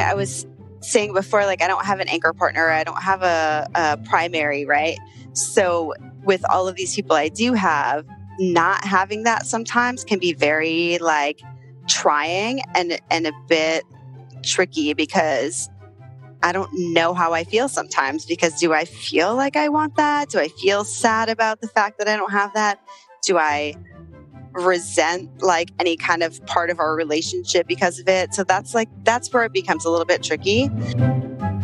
I was saying before, like, I don't have an anchor partner. I don't have a primary, right? So with all of these people I do have, not having that sometimes can be very like trying and a bit tricky, because I don't know how I feel sometimes. Because do I feel like I want that? Do I feel sad about the fact that I don't have that? Do I resent like any kind of part of our relationship because of it? So that's where it becomes a little bit tricky.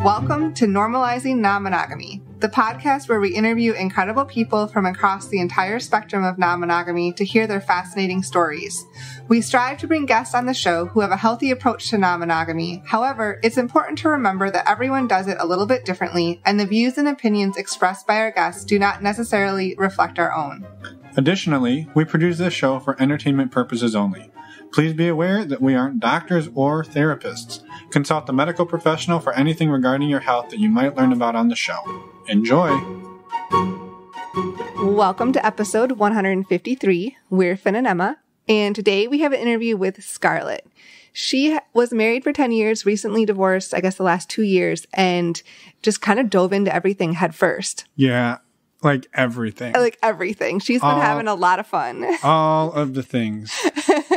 Welcome to Normalizing Non-Monogamy, the podcast where we interview incredible people from across the entire spectrum of non-monogamy to hear their fascinating stories. We strive to bring guests on the show who have a healthy approach to non-monogamy. However, it's important to remember that everyone does it a little bit differently, and the views and opinions expressed by our guests do not necessarily reflect our own. Additionally, we produce this show for entertainment purposes only. Please be aware that we aren't doctors or therapists. Consult a medical professional for anything regarding your health that you might learn about on the show. Enjoy! Welcome to episode 153. We're Finn and Emma, and today we have an interview with Scarlett. She was married for 10 years, recently divorced, I guess the last 2 years, and just kind of dove into everything head first. Yeah. Like everything. Like everything. She's been having a lot of fun. All of the things.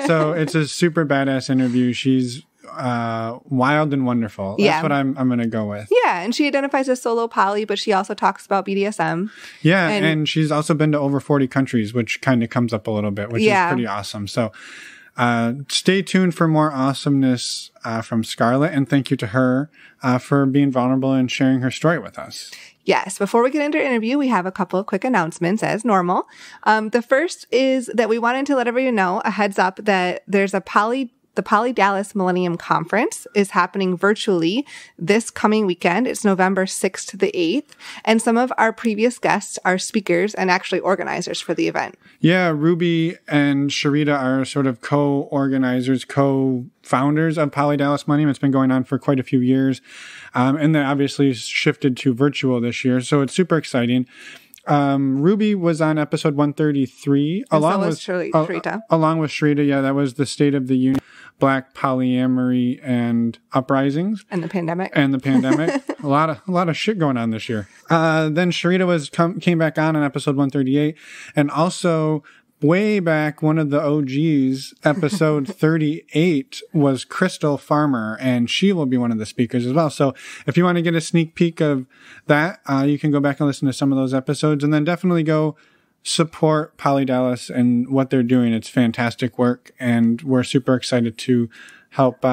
So it's a super badass interview. She's wild and wonderful. That's what I'm going to go with. Yeah, and she identifies as solo poly, but she also talks about BDSM. Yeah, and she's also been to over 40 countries, which kind of comes up a little bit, which is pretty awesome. So stay tuned for more awesomeness from Scarlett, and thank you to her for being vulnerable and sharing her story with us. Yes. Before we get into our interview, we have a couple of quick announcements as normal. The first is that we wanted to let everyone know, a heads up, that there's the Poly Dallas Millennium Conference is happening virtually this coming weekend. It's November 6th to the 8th. And some of our previous guests are speakers and actually organizers for the event. Yeah, Ruby and Sharita are sort of co-organizers, co-founders of Poly Dallas Millennium. It's been going on for quite a few years. And they obviously shifted to virtual this year. So it's super exciting. Ruby was on episode 133 along with Sharita. Along with Sharita. Yeah, that was the State of the Union, Black polyamory and uprisings. And the pandemic. A lot of shit going on this year. Then Sharita came back on episode 138, and also way back, one of the OGs, episode 38, was Crystal Farmer, and she will be one of the speakers as well. So if you want to get a sneak peek of that, you can go back and listen to some of those episodes, and then definitely go support Poly Dallas and what they're doing. It's fantastic work, and we're super excited to help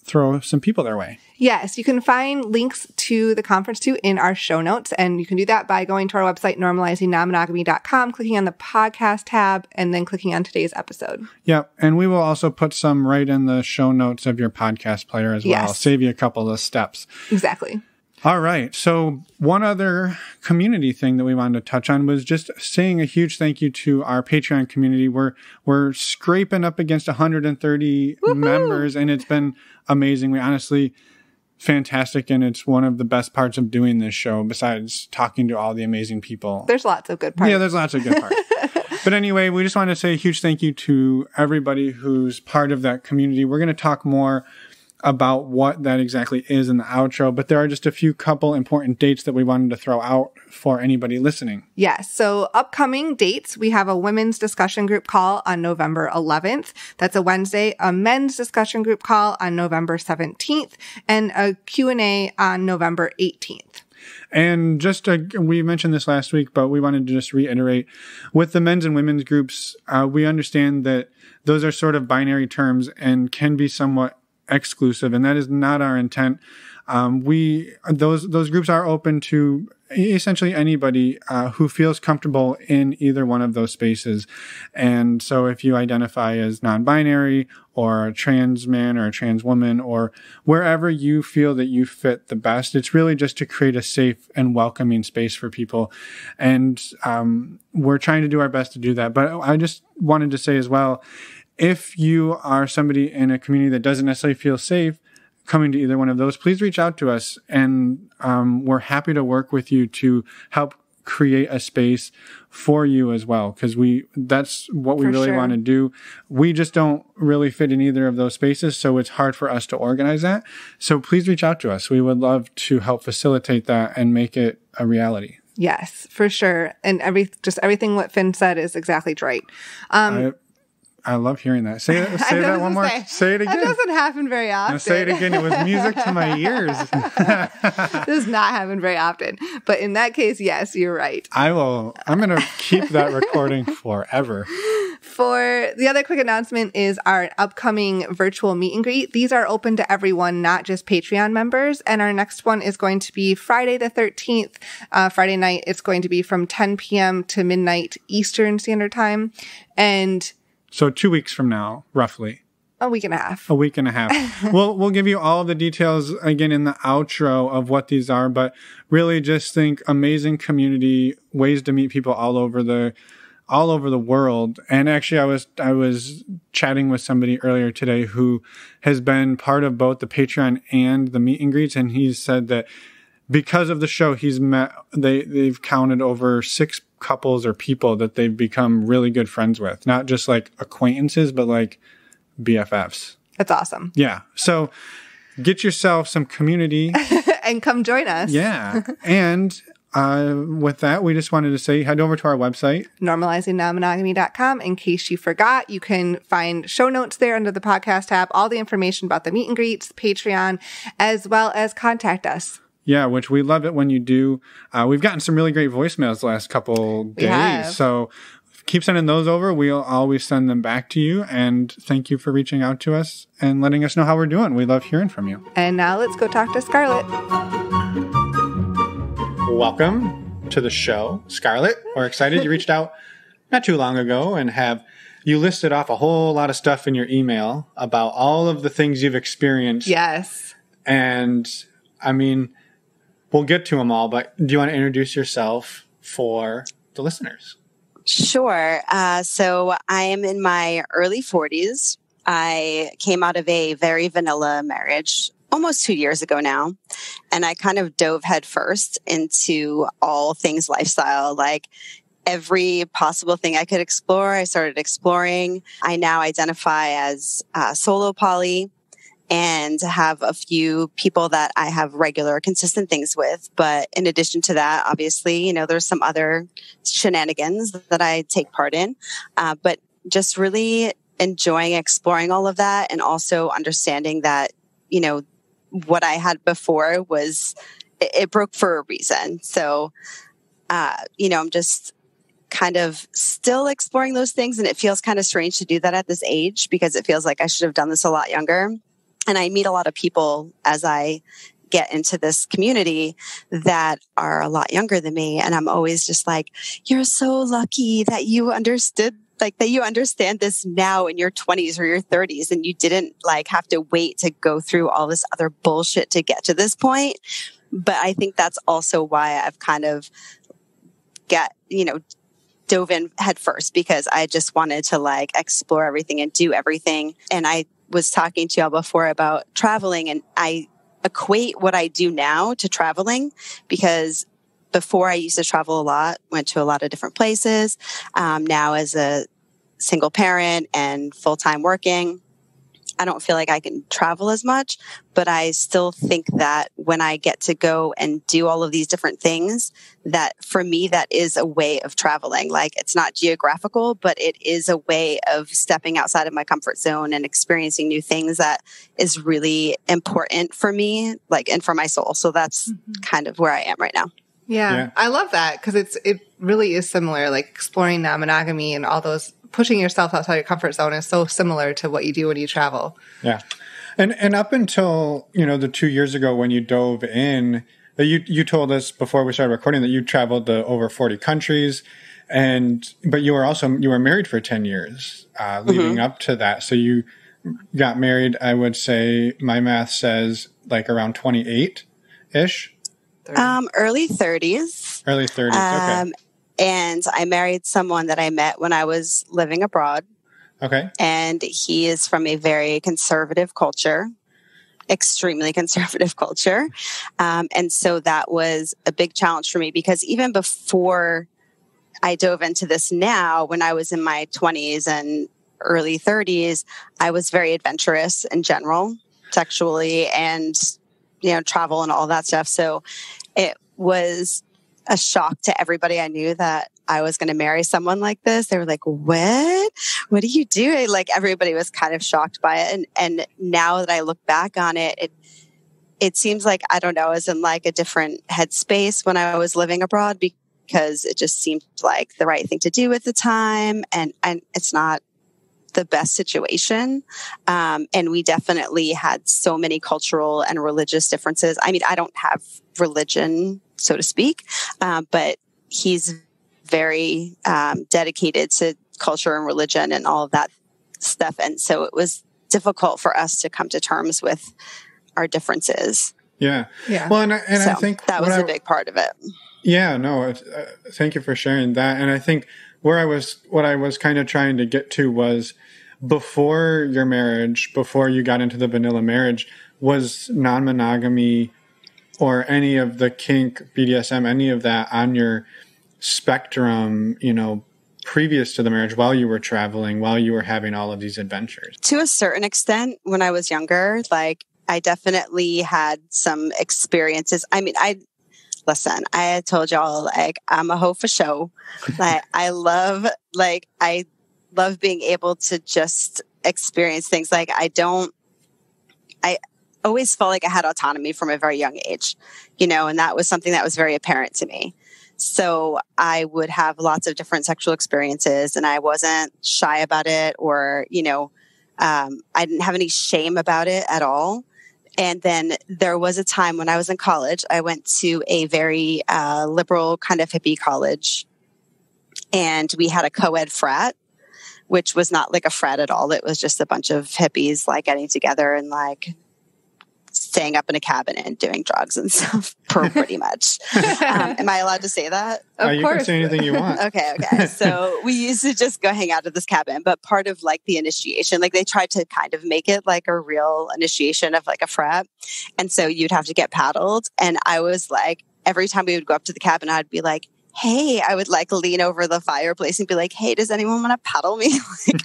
throw some people their way. Yes, you can find links to the conference too in our show notes, and you can do that by going to our website, normalizingnonmonogamy.com, clicking on the podcast tab, and then clicking on today's episode. Yep, and we will also put some right in the show notes of your podcast player as well. Save you a couple of steps. Exactly. All right. So one other community thing that we wanted to touch on was just saying a huge thank you to our Patreon community. We're scraping up against 130 members, and it's been amazing. We honestly, fantastic. And it's one of the best parts of doing this show, besides talking to all the amazing people. There's lots of good parts. Yeah, there's lots of good parts. But anyway, we just want to say a huge thank you to everybody who's part of that community. We're going to talk more about what that exactly is in the outro, but there are just a couple important dates that we wanted to throw out for anybody listening. Yes. So upcoming dates, we have a women's discussion group call on November 11th. That's a Wednesday. A men's discussion group call on November 17th, and a Q&A on November 18th. And just, we mentioned this last week, but we wanted to just reiterate, with the men's and women's groups, we understand that those are sort of binary terms and can be somewhat exclusive, and that is not our intent. Those groups are open to essentially anybody who feels comfortable in either one of those spaces. And so if you identify as non-binary or a trans man or a trans woman, or wherever you feel that you fit the best, it's really just to create a safe and welcoming space for people. And we're trying to do our best to do that. But I just wanted to say as well, if you are somebody in a community that doesn't necessarily feel safe coming to either one of those, please reach out to us, and we're happy to work with you to help create a space for you as well, because that's what we really want to do. We just don't really fit in either of those spaces, so it's hard for us to organize that. So please reach out to us. We would love to help facilitate that and make it a reality. Yes, for sure. And everything what Finn said is exactly right. I love hearing that. Say that one more. Say it again. That doesn't happen very often. Now say it again. It was music to my ears. Does not happen very often. But in that case, yes, you're right. I'm going to keep that recording forever. For the other quick announcement is our upcoming virtual meet and greet. These are open to everyone, not just Patreon members. And our next one is going to be Friday the 13th. Friday night, it's going to be from 10 p.m. to midnight Eastern Standard Time. And so 2 weeks from now, roughly. A week and a half. We'll give you all of the details again in the outro of what these are, but really just think amazing community, ways to meet people all over the world. And actually I was chatting with somebody earlier today who has been part of both the Patreon and the meet and greets, and he said that because of the show they've counted over 6 couples or people that they've become really good friends with, not just like acquaintances, but like BFFs. That's awesome. Yeah. So get yourself some community and come join us. Yeah. And with that, we just wanted to say, head over to our website, normalizingnonmonogamy.com. In case you forgot, you can find show notes there under the podcast tab, all the information about the meet and greets, Patreon, as well as contact us. Yeah, which we love it when you do. We've gotten some really great voicemails the last couple days. So keep sending those over. We'll always send them back to you. And thank you for reaching out to us and letting us know how we're doing. We love hearing from you. And now let's go talk to Scarlett. Welcome to the show, Scarlett. We're excited. You reached out not too long ago and you listed off a whole lot of stuff in your email about all of the things you've experienced. Yes. And I mean, we'll get to them all, but do you want to introduce yourself for the listeners? Sure. So I am in my early 40s. I came out of a very vanilla marriage almost 2 years ago now. And I kind of dove headfirst into all things lifestyle, like every possible thing I could explore. I started exploring. I now identify as solo poly and have a few people that I have regular, consistent things with. But in addition to that, obviously, there's some other shenanigans that I take part in. But just really enjoying exploring all of that, and also understanding that, what I had before it broke for a reason. So, I'm just kind of still exploring those things. And it feels kind of strange to do that at this age, because it feels like I should have done this a lot younger. And I meet a lot of people as I get into this community that are a lot younger than me. And I'm always just like, you're so lucky that you understand this now in your 20s or your 30s. And you didn't have to wait to go through all this other bullshit to get to this point. But I think that's also why I've kind of dove in head first, because I just wanted to explore everything and do everything. And I was talking to y'all before about traveling, and I equate what I do now to traveling, because before I used to travel a lot, went to a lot of different places. Now as a single parent and full-time working, I don't feel like I can travel as much, but I still think that when I get to go and do all of these different things, that for me, that is a way of traveling. It's not geographical, but it is a way of stepping outside of my comfort zone and experiencing new things that is really important for me, and for my soul. So that's kind of where I am right now. Yeah. I love that, because it really is similar, exploring non-monogamy and all those, pushing yourself outside your comfort zone is so similar to what you do when you travel. Yeah. And up until, the 2 years ago when you dove in, you told us before we started recording that you traveled to over 40 countries, but you were married for 10 years leading up to that. So you got married, I would say, my math says around 28-ish. Early 30s. Early 30s, okay. And I married someone that I met when I was living abroad. Okay. And he is from a very conservative culture. extremely conservative culture. And so that was a big challenge for me, because even before I dove into this now, when I was in my 20s and early 30s, I was very adventurous in general, sexually, and, travel and all that stuff. So it was a shock to everybody I knew that I was going to marry someone like this. They were like, what are you doing? Like, everybody was kind of shocked by it. And now that I look back on it, it seems like, I don't know, I was in like a different headspace when I was living abroad, because it just seemed like the right thing to do at the time. And it's not the best situation. And we definitely had so many cultural and religious differences. I mean, I don't have religion, so to speak, but he's very dedicated to culture and religion and all of that stuff. And so it was difficult for us to come to terms with our differences. Yeah. Well, and I think that was a big part of it. Yeah, no, thank you for sharing that. And I think what I was kind of trying to get to was, before your marriage, before you got into the vanilla marriage, was non-monogamy or any of the kink, BDSM, any of that on your spectrum, previous to the marriage, while you were traveling, while you were having all of these adventures? To a certain extent, when I was younger, like, I definitely had some experiences. I mean, listen, I had told y'all, like, I'm a hoe for show. Like, I love being able to just experience things. Like, I always felt like I had autonomy from a very young age, and that was something that was very apparent to me. So I would have lots of different sexual experiences, and I wasn't shy about it, or, I didn't have any shame about it at all. And then there was a time when I was in college, I went to a very liberal kind of hippie college, and we had a co-ed frat, which was not like a frat at all. It was just a bunch of hippies like getting together and like staying up in a cabin and doing drugs and stuff, pretty much. Am I allowed to say that? Of you course. can say anything you want. Okay. So we used to just go hang out at this cabin, but part of like the initiation, like they tried to kind of make it like a real initiation of like a frat. And so you'd have to get paddled. And I was like, every time we would go up to the cabin, I'd be like, hey, I would like lean over the fireplace and be like, hey, does anyone want to paddle me? Like,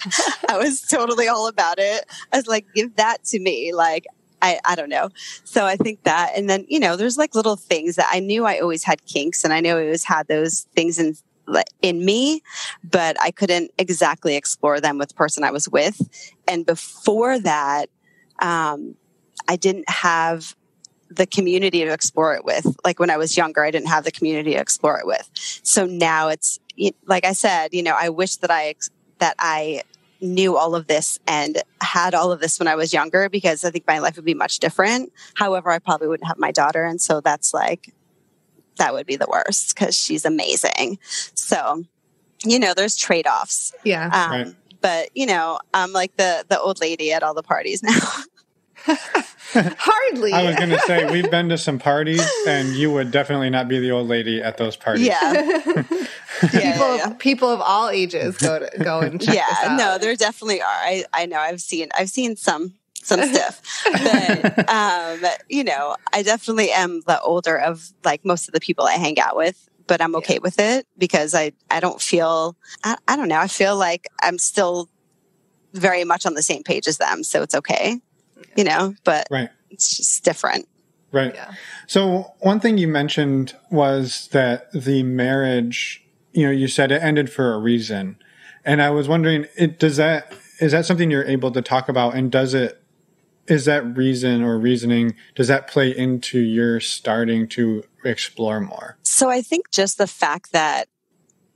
I was totally all about it. I was like, give that to me. Like, I don't know. So I think that, and then, there's like little things that I knew I always had kinks, and I knew I always had those things in me, but I couldn't exactly explore them with the person I was with. And before that, I didn't have the community to explore it with. Like when I was younger, I didn't have the community to explore it with. So now it's, like I said, I wish that I knew all of this and had all of this when I was younger, because I think my life would be much different. However, I probably wouldn't have my daughter. And so that's like, that would be the worst, because she's amazing. So, there's trade-offs. Yeah. Right. But, I'm like the old lady at all the parties now. Hardly. I was going to say, we've been to some parties, and you would definitely not be the old lady at those parties. Yeah. People of all ages go and check this out. No, there definitely are. I know. I've seen some stuff, but I definitely am the older of like most of the people I hang out with. But I'm okay with it, because I don't feel, I don't know. I feel like I'm still very much on the same page as them, so it's okay. But right. It's just different. Right. Yeah. So one thing you mentioned was that the marriage, you said it ended for a reason. And I was wondering, is that something you're able to talk about? And is that reason or reasoning, does that play into your starting to explore more? So I think just the fact that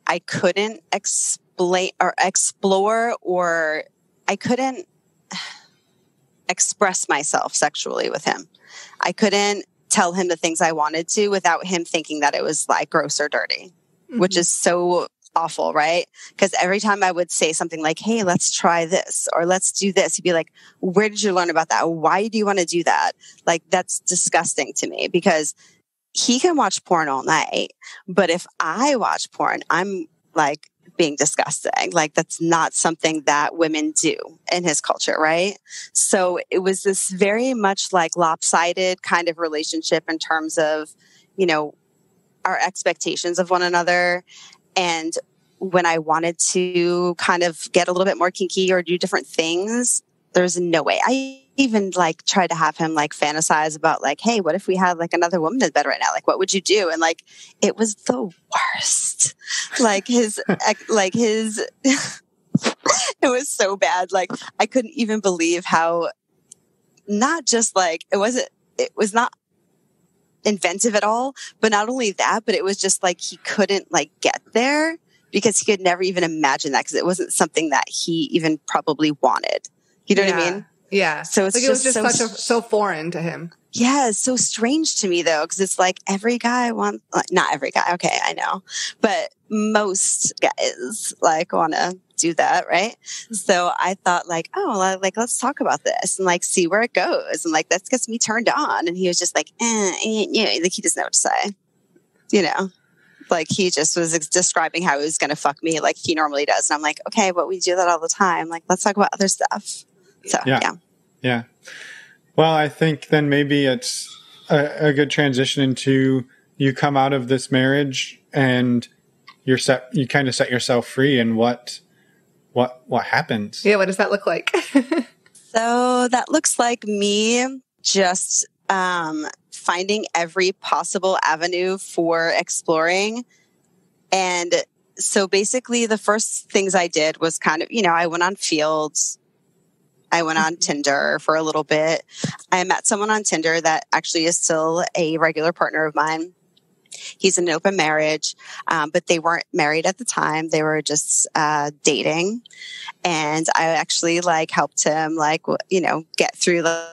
I couldn't explain or explore, or I couldn't express myself sexually with him. I couldn't tell him the things I wanted to without him thinking that it was like gross or dirty, which is so awful, right? Because every time I would say something like, hey, let's try this or let's do this, he'd be like, where did you learn about that? Why do you want to do that? Like, that's disgusting to me, because he can watch porn all night. But if I watch porn, I'm like being disgusting. Like, that's not something that women do in his culture, right? So it was this very much like lopsided kind of relationship in terms of, you know, our expectations of one another. And when I wanted to kind of get a little bit more kinky or do different things, there's no way. I even like tried to have him like fantasize about like, hey, what if we had like another woman in bed right now? Like, what would you do? And like, it was the worst. Like his, it was so bad. Like, I couldn't even believe how not just like, it was not inventive at all, but not only that, but it was just like, he couldn't like get there because he could never even imagine that because it wasn't something that he even probably wanted. You know what I mean? Yeah. So it's like, just, it was just so foreign to him. Yeah, it's so strange to me though, because it's like every guy wants, like, not every guy, okay, I know, but most guys like want to do that, right? So I thought like, oh, like let's talk about this and like see where it goes, and like that gets me turned on. And he was just like, like he doesn't know what to say, you know. Like he just was describing how he was going to fuck me like he normally does, and I'm like, okay, but we do that all the time. Like, let's talk about other stuff. So yeah. Well, I think then maybe it's a good transition into you come out of this marriage and you kind of set yourself free, and what happens? Yeah. What does that look like? So that looks like me just finding every possible avenue for exploring. And so basically the first things I did was kind of, I went on Fields. I went on Tinder for a little bit. I met someone on Tinder that actually is still a regular partner of mine. He's in an open marriage, but they weren't married at the time. They were just dating. And I actually like helped him get through the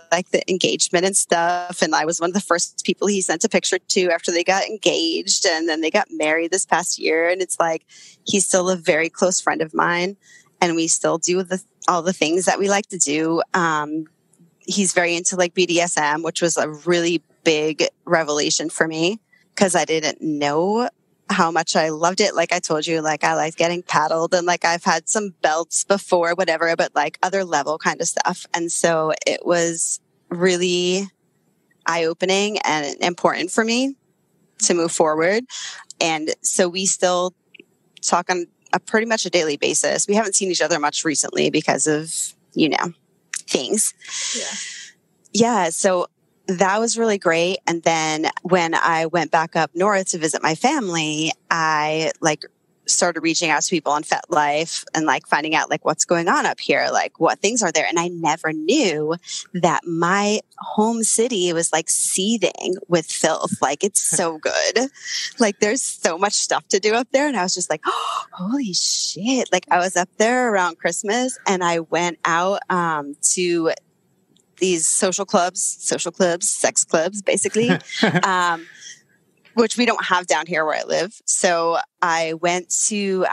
engagement and stuff. And I was one of the first people he sent a picture to after they got engaged. And then they got married this past year. And it's like, he's still a very close friend of mine. And we still do all the things that we like to do. He's very into like BDSM, which was a really big revelation for me because I didn't know how much I loved it. Like I told you, like I liked getting paddled and like I've had some belts before, whatever, but like other level kind of stuff. And so it was really eye-opening and important for me to move forward. And so we still talk on pretty much a daily basis. We haven't seen each other much recently because of, things. Yeah. So that was really great. And then when I went back up north to visit my family, I started reaching out to people on FetLife and finding out what's going on up here, what things are there. And I never knew that my home city was seething with filth. It's so good. There's so much stuff to do up there. And I was just oh, holy shit. I was up there around Christmas and I went out to these social clubs, sex clubs, basically. Which we don't have down here where I live. So I went to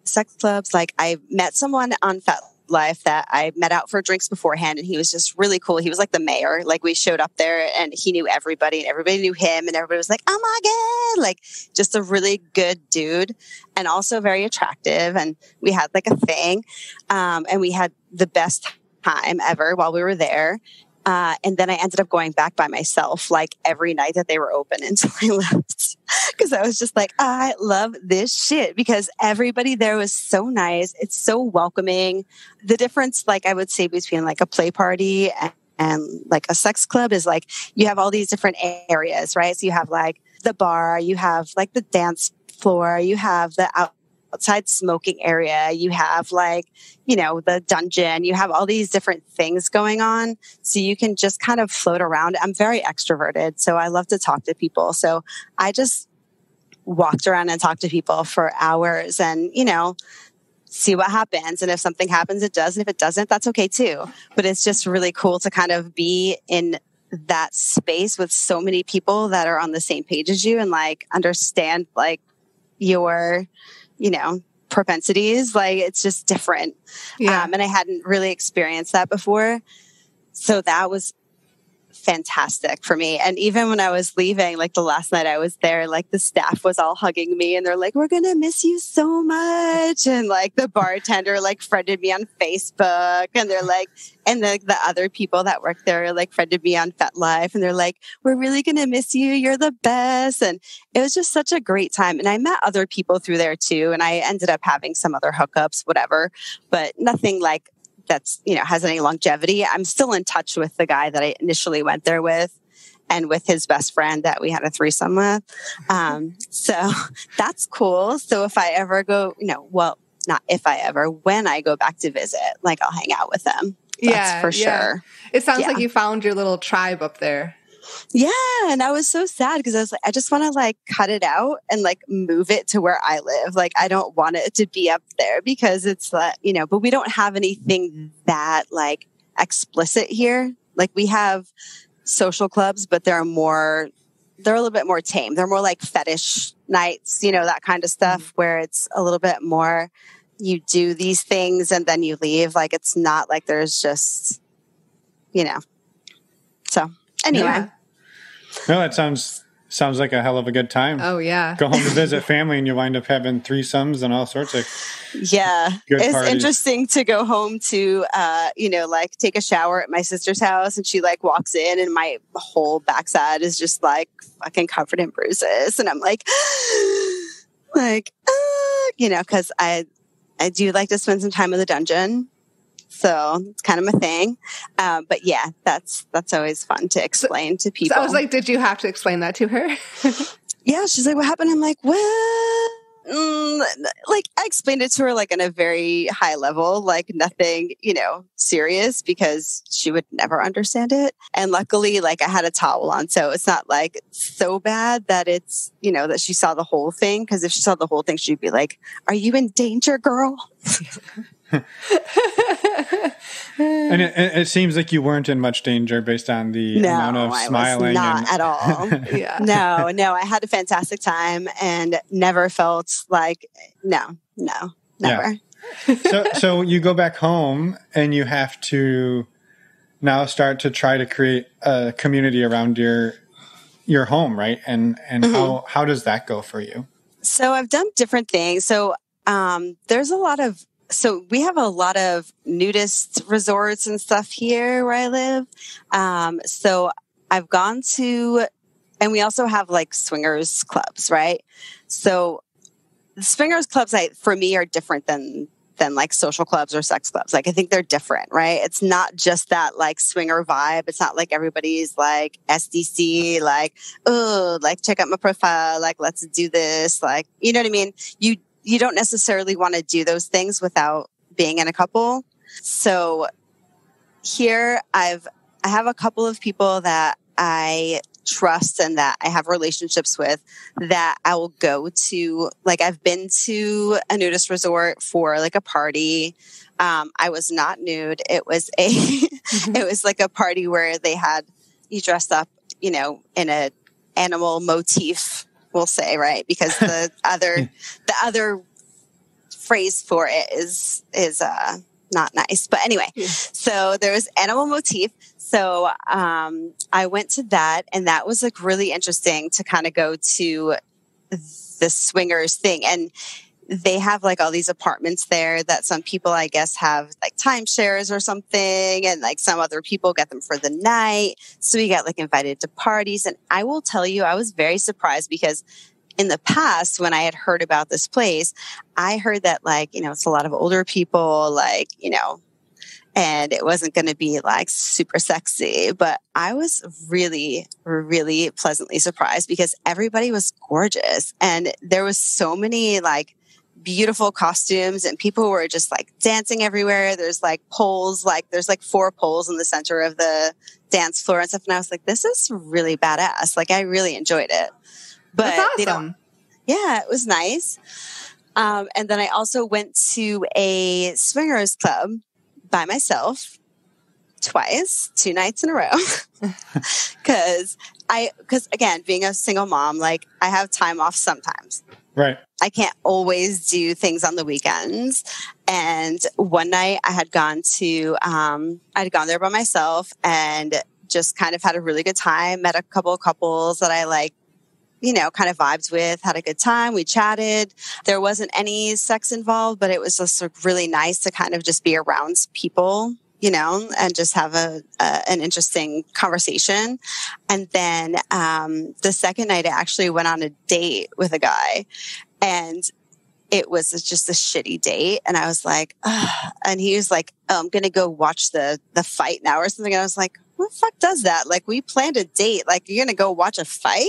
sex clubs. I met someone on FetLife that I met out for drinks beforehand, and he was just really cool. He was the mayor. We showed up there, and he knew everybody, and everybody knew him, and everybody was oh my God, just a really good dude, and also very attractive. And we had a thing, and we had the best time ever while we were there. And then I ended up going back by myself, every night that they were open until I left. Cause I was just I love this shit because everybody there was so nice. It's so welcoming. The difference, I would say between a play party and a sex club is you have all these different areas, right? So you have the bar, you have the dance floor, you have the outside smoking area, you have the dungeon, you have all these different things going on. So you can just kind of float around. I'm very extroverted, so I love to talk to people. So I just walked around and talked to people for hours and, see what happens. And if something happens, it does. And if it doesn't, that's okay too. But it's just really cool to kind of be in that space with so many people that are on the same page as you and understand your propensities. It's just different. Yeah. And I hadn't really experienced that before. So that was fantastic for me. And even when I was leaving, like the last night I was there, like the staff was all hugging me and they're like, we're going to miss you so much. And like the bartender like friended me on Facebook and they're like, and the other people that work there like friended me on FetLife and they're like, we're really going to miss you. You're the best. And it was just such a great time. And I met other people through there too. And I ended up having some other hookups, whatever, but nothing like that's, has any longevity. I'm still in touch with the guy that I initially went there with and with his best friend that we had a threesome with. So that's cool. So if I ever go, well, not if I ever, when I go back to visit, like I'll hang out with them. That's for sure. It sounds like you found your little tribe up there. Yeah. And I was so sad because I was like, I just want to like cut it out and like move it to where I live. Like, I don't want it to be up there because it's like, but we don't have anything that like explicit here. Like we have social clubs, but they're a little bit more tame. They're more like fetish nights, that kind of stuff where it's a little bit more, you do these things and then you leave. Like, it's not like there's just, so anyway. Yeah. No, that sounds like a hell of a good time. Oh, yeah. Go home to visit family and you wind up having threesomes and all sorts of it's parties. Interesting to go home to, like take a shower at my sister's house and she like walks in and my whole backside is just like fucking covered in bruises. And I'm like, because I do like to spend some time in the dungeon. So it's kind of my thing. But yeah, that's always fun to explain to people. So I was like, did you have to explain that to her? Yeah. She's like, what happened? I'm like, well, like I explained it to her like in a very high level, like nothing, serious because she would never understand it. And luckily, like I had a towel on. So it's not like so bad that it's, that she saw the whole thing. Cause if she saw the whole thing, she'd be like, are you in danger, girl? And it seems like you weren't in much danger based on the amount of smiling. Not at all. Yeah. No, I had a fantastic time and never felt like, no, never. Yeah. So you go back home and you have to now start to try to create a community around your home, right? And how does that go for you? So I've done different things. So we have a lot of nudist resorts and stuff here where I live. So I've gone to, and we also have like swingers clubs, right? So the swingers clubs, for me, are different than like social clubs or sex clubs. Like, I think they're different, right? It's not just that like swinger vibe. It's not like everybody's like SDC, like, oh, like check out my profile. Like, let's do this. Like, you know what I mean? You don't necessarily want to do those things without being in a couple. So here I have a couple of people that I trust and that I have relationships with that I will go to. Like, I've been to a nudist resort for like a party. I was not nude. It was it was like a party where they had you dressed up, in a animal motif, we'll say, right? Because the other phrase for it is not nice. But anyway, so there was animal motif. So I went to that, and that was like really interesting to kind of go to the swingers thing. And they have like all these apartments there that some people, I guess, have like timeshares or something. And like some other people get them for the night. So we got like invited to parties. And I will tell you, I was very surprised because in the past, when I had heard about this place, I heard that like, it's a lot of older people, like, and it wasn't going to be like super sexy, but I was really, really pleasantly surprised because everybody was gorgeous. And there was so many like beautiful costumes and people were just like dancing everywhere. There's like poles, like there's like 4 poles in the center of the dance floor and stuff. And I was like, this is really badass. Like I really enjoyed it. But that's awesome. They don't, yeah, it was nice. And then I also went to a swingers club by myself twice, 2 nights in a row. Cause again, being a single mom, like I have time off sometimes. Right. I can't always do things on the weekends. And one night I had gone there by myself and just kind of had a really good time, met a couple of couples that I like, kind of vibes with, had a good time. We chatted. There wasn't any sex involved, but it was just really nice to kind of just be around people, and just have an interesting conversation. And then the second night, I actually went on a date with a guy, and it was just a shitty date. And I was like, ugh. And he was like, oh, I'm going to go watch the fight now or something. And I was like, who the fuck does that? Like, we planned a date. Like, you're going to go watch a fight?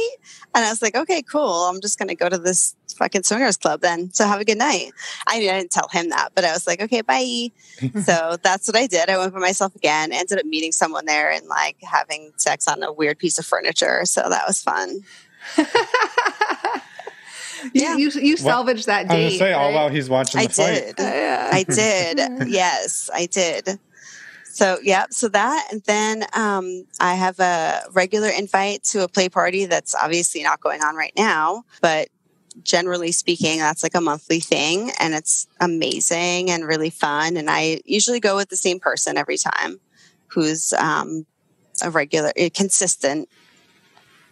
And I was like, okay, cool. I'm just going to go to this fucking swingers club then. So have a good night. I didn't tell him that, but I was like, okay, bye. So that's what I did. I went by myself again, ended up meeting someone there and like having sex on a weird piece of furniture. So that was fun. You salvaged that date. I was going to say, right? all while he's watching the fight. I did. Yes, I did. So, yeah, so that, and then I have a regular invite to a play party that's obviously not going on right now, but generally speaking, that's like a monthly thing, and it's amazing and really fun. And I usually go with the same person every time, who's a consistent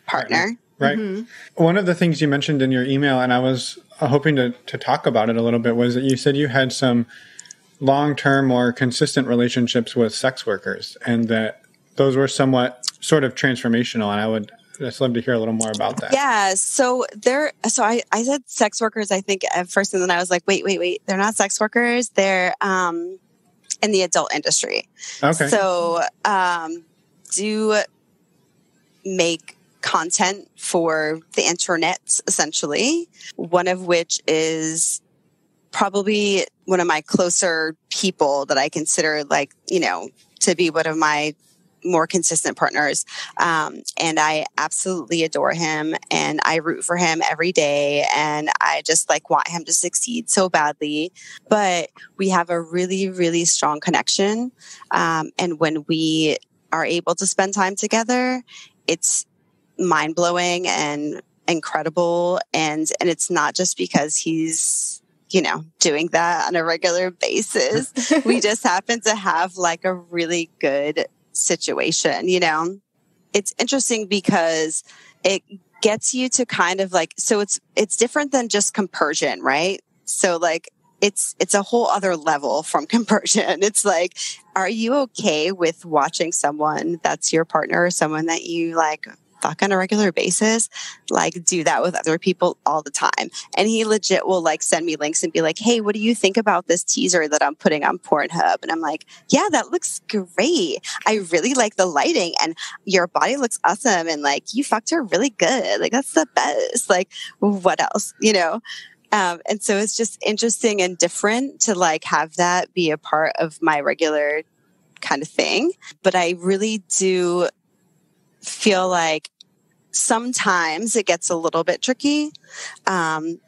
partner. Right. Mm-hmm. One of the things you mentioned in your email, and I was hoping to talk about it a little bit, was that you said you had some long-term or consistent relationships with sex workers, and that those were somewhat sort of transformational. And I would just love to hear a little more about that. Yeah. So I said sex workers, I think at first, and then I was like, wait. They're not sex workers. They're in the adult industry. Okay. So do make content for the internet, essentially, one of which is probably one of my closer people that I consider to be one of my more consistent partners. And I absolutely adore him, and I root for him every day. And I just want him to succeed so badly, but we have a really, really strong connection. And when we are able to spend time together, it's mind-blowing and incredible. And it's not just because he's, doing that on a regular basis. We just happen to have a really good situation, It's interesting because it gets you to kind of so it's different than just compersion, right? So it's a whole other level from compersion. It's are you okay with watching someone that's your partner or someone that you fuck on a regular basis, do that with other people all the time? And he legit will send me links and be like, hey, what do you think about this teaser that I'm putting on Pornhub? And I'm like, yeah, that looks great. I really like the lighting, and your body looks awesome. And you fucked her really good. That's the best. What else, and so it's just interesting and different to have that be a part of my regular kind of thing. But I really do feel sometimes it gets a little bit tricky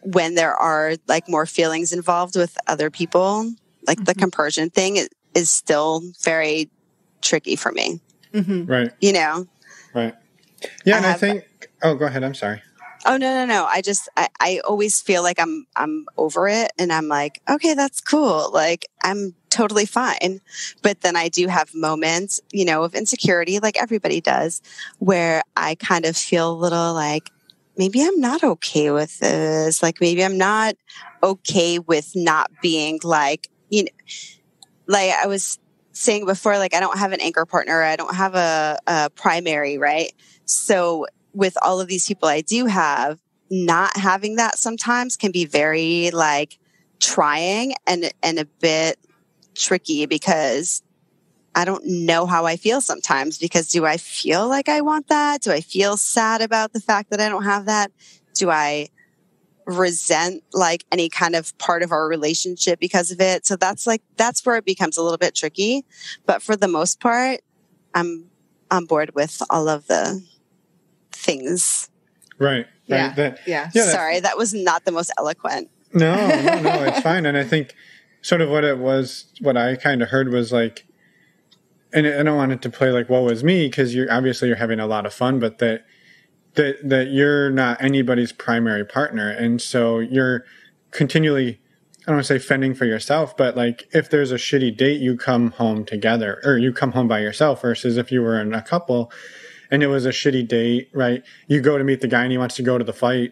when there are more feelings involved with other people. The compersion thing is still very tricky for me. Mm-hmm. Right. Right. Yeah. I think, go ahead. I'm sorry. Oh, no. I always feel I'm over it, and I'm okay, that's cool. I'm totally fine. But then I do have moments, of insecurity, like everybody does, where I kind of feel a little maybe I'm not okay with this. Maybe I'm not okay with not being I was saying before, I don't have an anchor partner. I don't have a primary, right? So with all of these people I do have, not having that sometimes can be very trying and a bit tricky, because I don't know how I feel sometimes. Because do I feel like I want that? Do I feel sad about the fact that I don't have that? Do I resent any kind of part of our relationship because of it? So that's where it becomes a little bit tricky. But for the most part, I'm on board with all of the things. Right. Yeah. Sorry, that was not the most eloquent. No, it's fine. And I think sort of what I kind of heard was and I don't want it to play woe is me, because you're having a lot of fun, but that you're not anybody's primary partner. And so you're continually I don't want to say fending for yourself, but like if there's a shitty date, you come home together or you come home by yourself versus if you were in a couple and it was a shitty date, right? You go to meet the guy and he wants to go to the fight.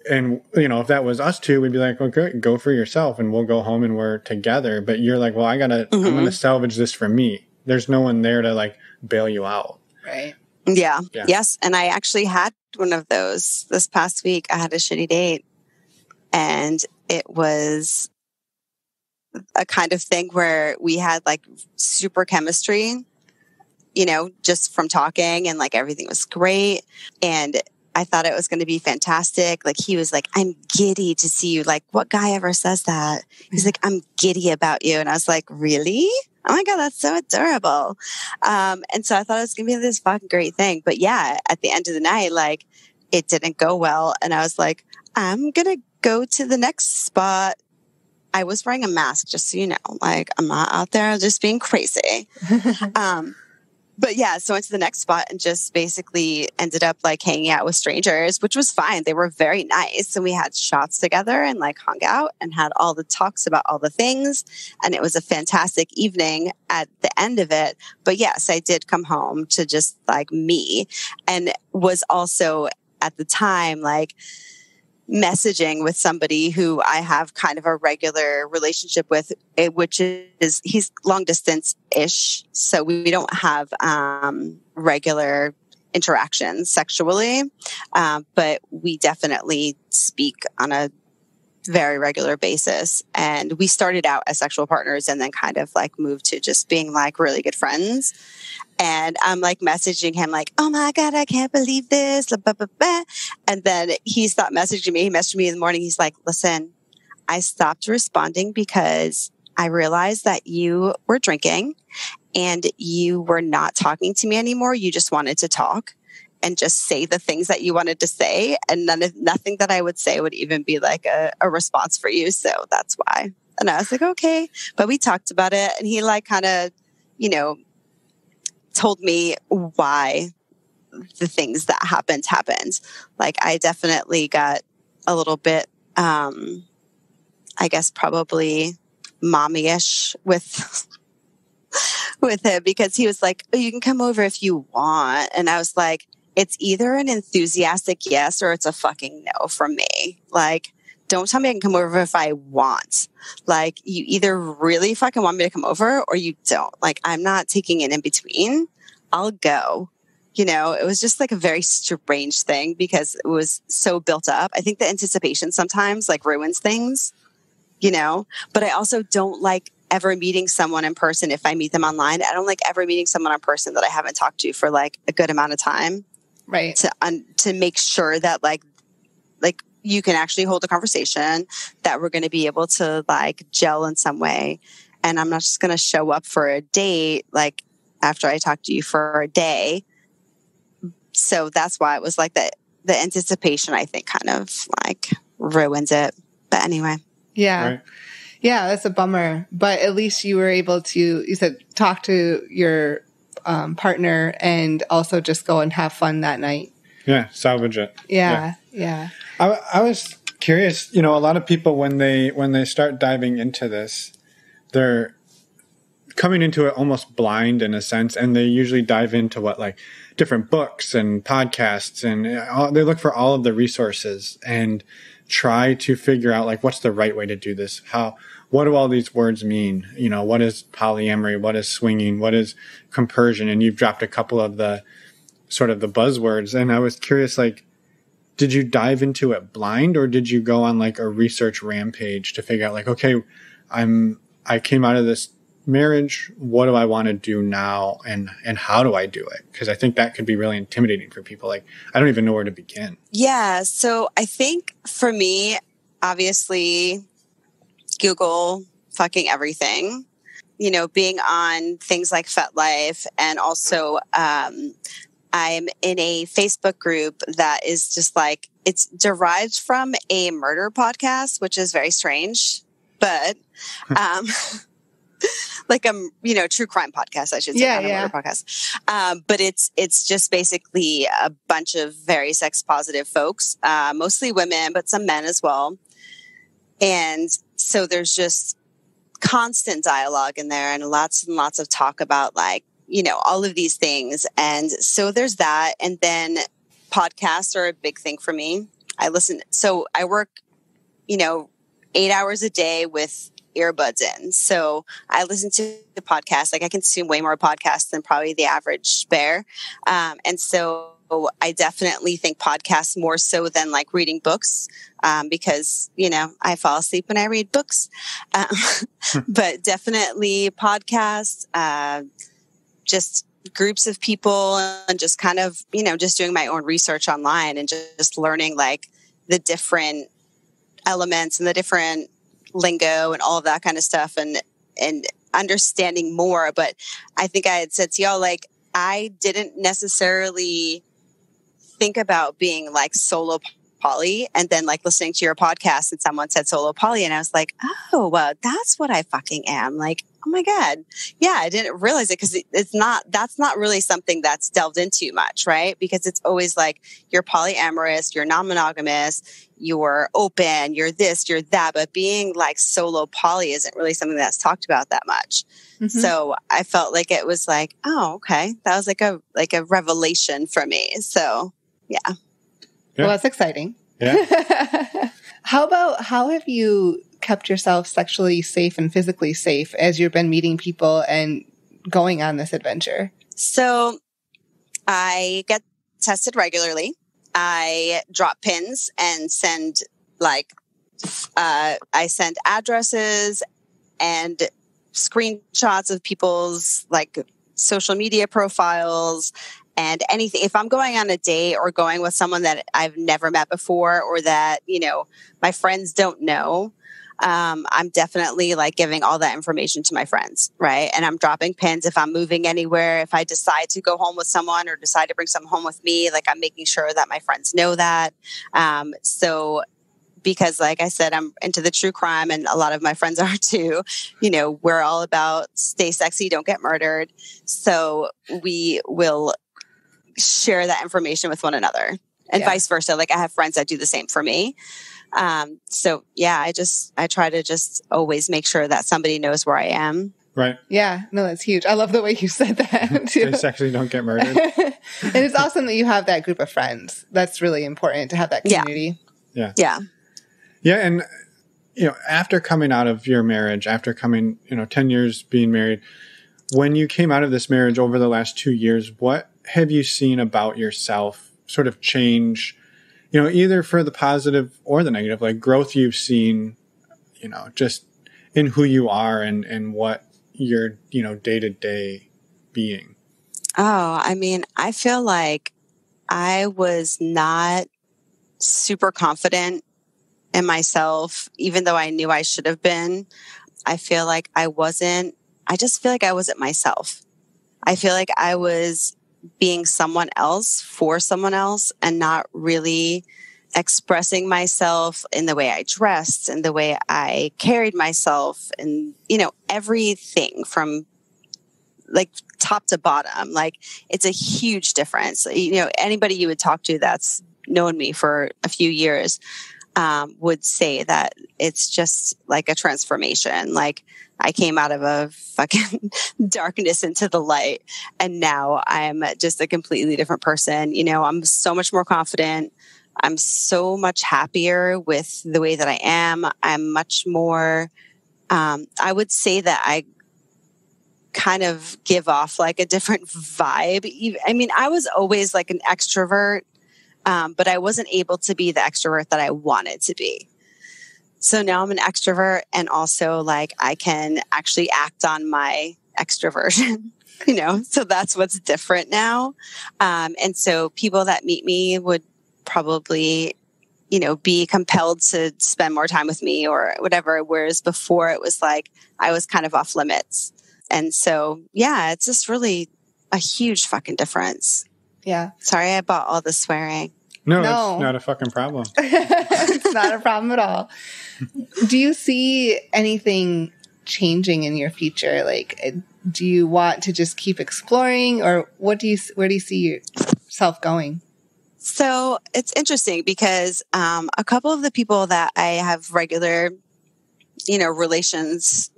And, you know, if that was us two, we'd be like, okay, go for yourself and we'll go home and we're together. But you're like, well, I'm going to salvage this for me. There's no one there to like bail you out. Right. Yeah. Yes. And I actually had one of those this past week. I had a shitty date and it was a kind of thing where we had like super chemistry, you know, just from talking and like everything was great. And I thought it was going to be fantastic. Like he was like, I'm giddy to see you. Like what guy ever says that? He's like, I'm giddy about you. And I was like, really? Oh my God, that's so adorable. And so I thought it was going to be this fucking great thing. But yeah, at the end of the night, like it didn't go well. And I was like, I'm going to go to the next spot. I was wearing a mask, just so you know, like I'm not out there just being crazy. But yeah, so I went to the next spot and just basically ended up like hanging out with strangers, which was fine. They were very nice. And we had shots together and like hung out and had all the talks about all the things. And it was a fantastic evening at the end of it. But yes, I did come home to just like me and was also at the time like messaging with somebody who I have kind of a regular relationship with, which is he's long distance ish. So we don't have regular interactions sexually, but we definitely speak on a very regular basis. And we started out as sexual partners and then kind of like moved to just being like really good friends. And I'm like messaging him like, oh my God, I can't believe this. Blah, blah, blah, blah. And then he stopped messaging me. He messaged me in the morning. He's like, listen, I stopped responding because I realized that you were drinking and you were not talking to me anymore. You just wanted to talk and just say the things that you wanted to say. And nothing that I would say would even be like a response for you. So that's why. And I was like, okay. But we talked about it and he like kind of, you know, told me why the things that happened. Like I definitely got a little bit, I guess probably mommy-ish with him because he was like, oh, you can come over if you want. And I was like, it's either an enthusiastic yes or it's a fucking no from me. Like, don't tell me I can come over if I want. Like, you either really fucking want me to come over or you don't. Like, I'm not taking it in between. I'll go. You know, it was just like a very strange thing because it was so built up. I think the anticipation sometimes like ruins things, you know, but I also don't like ever meeting someone in person. If I meet them online, I don't like ever meeting someone in person that I haven't talked to for like a good amount of time. Right. To make sure that like you can actually hold a conversation, that we're going to be able to like gel in some way. And I'm not just going to show up for a date, like after I talk to you for a day. So that's why it was like the anticipation, I think, kind of like ruins it. But anyway. Yeah. Right. Yeah, that's a bummer. But at least you were able to, you said, talk to your partner and also just go and have fun that night. Yeah, salvage it. Yeah. I was curious, you know, a lot of people when they start diving into this, they're coming into it almost blind in a sense, and they usually dive into like different books and podcasts, and they look for all of the resources and try to figure out like what's the right way to do this. What do all these words mean? You know, what is polyamory? What is swinging? What is compersion? And you've dropped a couple of the sort of the buzzwords. And I was curious, like, did you dive into it blind or did you go on like a research rampage to figure out like, okay, I came out of this marriage. What do I want to do now? And how do I do it? Because I think that could be really intimidating for people. Like, I don't even know where to begin. Yeah. So I think for me, obviously, Google fucking everything, you know, being on things like FetLife. And also, I'm in a Facebook group that is just like, it's derived from a murder podcast, which is very strange, but, like a, you know, true crime podcast, I should say, not a murder podcast. But it's just basically a bunch of very sex positive folks, mostly women, but some men as well. And so there's just constant dialogue in there and lots of talk about like, you know, all of these things. And so there's that. And then podcasts are a big thing for me. So I work, you know, 8 hours a day with earbuds in. So I listen to the podcast. Like I consume way more podcasts than probably the average bear. And so I definitely think podcasts more so than like reading books, because, you know, I fall asleep when I read books. But definitely podcasts, just groups of people and just kind of, you know, just doing my own research online and just learning like the different elements and the different lingo and all of that kind of stuff and understanding more. But I think I had said to y'all, like, I didn't necessarily think about being like solo poly, and then like listening to your podcast and someone said solo poly and I was like, oh, well, that's what I fucking am. Like, oh my God. Yeah. I didn't realize it because that's not really something that's delved into much, right? Because it's always like you're polyamorous, you're non-monogamous, you're open, you're this, you're that, but being like solo poly isn't really something that's talked about that much. Mm-hmm. So I felt like it was like, oh, okay. That was like a revelation for me. So yeah. Well, that's exciting. Yeah. How have you kept yourself sexually safe and physically safe as you've been meeting people and going on this adventure? So I get tested regularly. I drop pins and send I send addresses and screenshots of people's like social media profiles and anything. If I'm going on a date or going with someone that I've never met before or that, you know, my friends don't know, I'm definitely like giving all that information to my friends, right? And I'm dropping pins if I'm moving anywhere. If I decide to go home with someone or decide to bring someone home with me, like I'm making sure that my friends know that. So because like I said, I'm into the true crime and a lot of my friends are too, you know, we're all about stay sexy, don't get murdered. So we will share that information with one another and vice versa. Like I have friends that do the same for me. So yeah, I try to just always make sure that somebody knows where I am. Right. Yeah. No, that's huge. I love the way you said that too. Stay sexy, don't get murdered. And it's awesome that you have that group of friends. That's really important to have that community. Yeah. Yeah. Yeah. And, you know, after coming out of your marriage, after coming, 10 years being married, when you came out of this marriage over the last 2 years, what have you seen about yourself sort of change, either for the positive or the negative, like growth you've seen, just in who you are and what your, day-to-day being? Oh, I mean, I feel like I was not super confident in myself, even though I knew I should have been. I feel like I just feel like I wasn't myself. I feel like I was being someone else for someone else and not really expressing myself in the way I dressed and the way I carried myself and, everything from like top to bottom. Like it's a huge difference. Anybody you would talk to that's known me for a few years would say that it's just like a transformation. Like I came out of a fucking darkness into the light and now I'm just a completely different person. I'm so much more confident. I'm so much happier with the way that I am. I'm much more, I would say that I kind of give off like a different vibe. I mean, I was always like an extrovert, but I wasn't able to be the extrovert that I wanted to be. So now I'm an extrovert and also like I can actually act on my extroversion, so that's what's different now. And so people that meet me would probably, be compelled to spend more time with me or whatever. Whereas before it was like, I was kind of off limits. And so, yeah, it's just really a huge fucking difference. Yeah. Sorry, I bought all the swearing. No, it's not a fucking problem. It's not a problem at all. Do you see anything changing in your future? Like, do you want to just keep exploring or where do you see yourself going? So it's interesting because a couple of the people that I have regular relations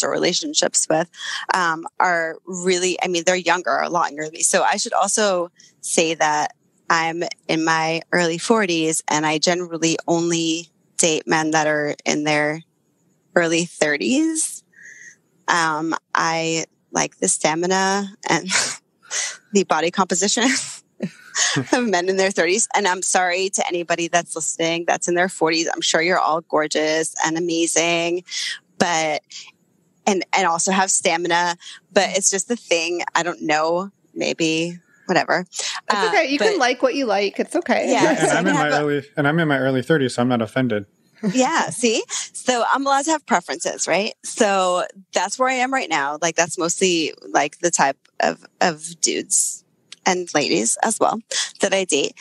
or relationships with, are really, I mean, they're younger, a lot younger than me. So I should also say that I'm in my early 40s and I generally only date men that are in their early 30s. I like the stamina and the body composition of men in their 30s. And I'm sorry to anybody that's listening that's in their 40s. I'm sure you're all gorgeous and amazing, but and also have stamina. But it's just the thing. I don't know. Maybe whatever. It's okay. You can like what you like. It's okay. Yeah, and I'm in my early 30s, so I'm not offended. Yeah. See, so I'm allowed to have preferences, right? So that's where I am right now. Like that's mostly like the type of dudes and ladies as well that I date.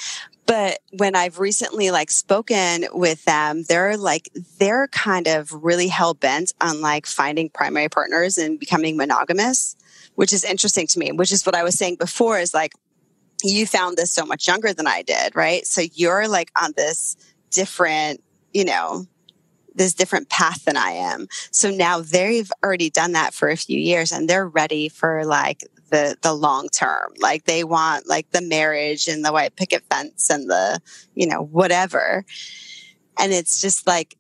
But when I've recently like spoken with them, they're kind of really hell bent on like finding primary partners and becoming monogamous, which is interesting to me, which is what I was saying before is like, you found this so much younger than I did, right? So you're like on this different, this different path than I am. So now they've already done that for a few years and they're ready for like the long term. Like they want like the marriage and the white picket fence and the, whatever. And it's just like,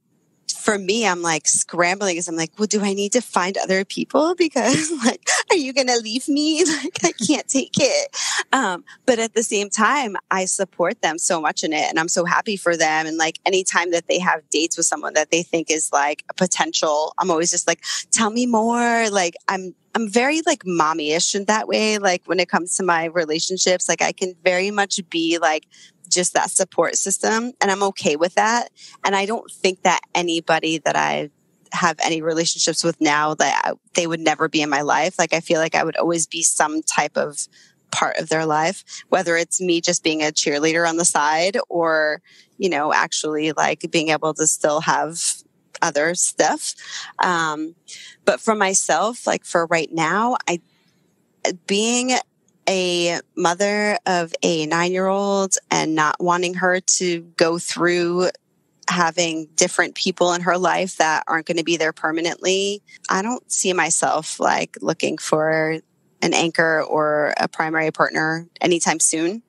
for me, I'm like scrambling because I'm like, well, do I need to find other people? Because like, are you going to leave me? Like, I can't take it. But at the same time, I support them so much in it and I'm so happy for them. And like, anytime that they have dates with someone that they think is like a potential, I'm always just like, tell me more. Like, I'm very like mommy-ish in that way. Like when it comes to my relationships, like I can very much be like, just that support system. And I'm okay with that. And I don't think that anybody that I have any relationships with now that they would never be in my life. Like, I feel like I would always be some type of part of their life, whether it's me just being a cheerleader on the side or, actually like being able to still have other stuff. But for myself, like for right now, being a mother of a 9-year-old and not wanting her to go through having different people in her life that aren't going to be there permanently. I don't see myself like looking for an anchor or a primary partner anytime soon.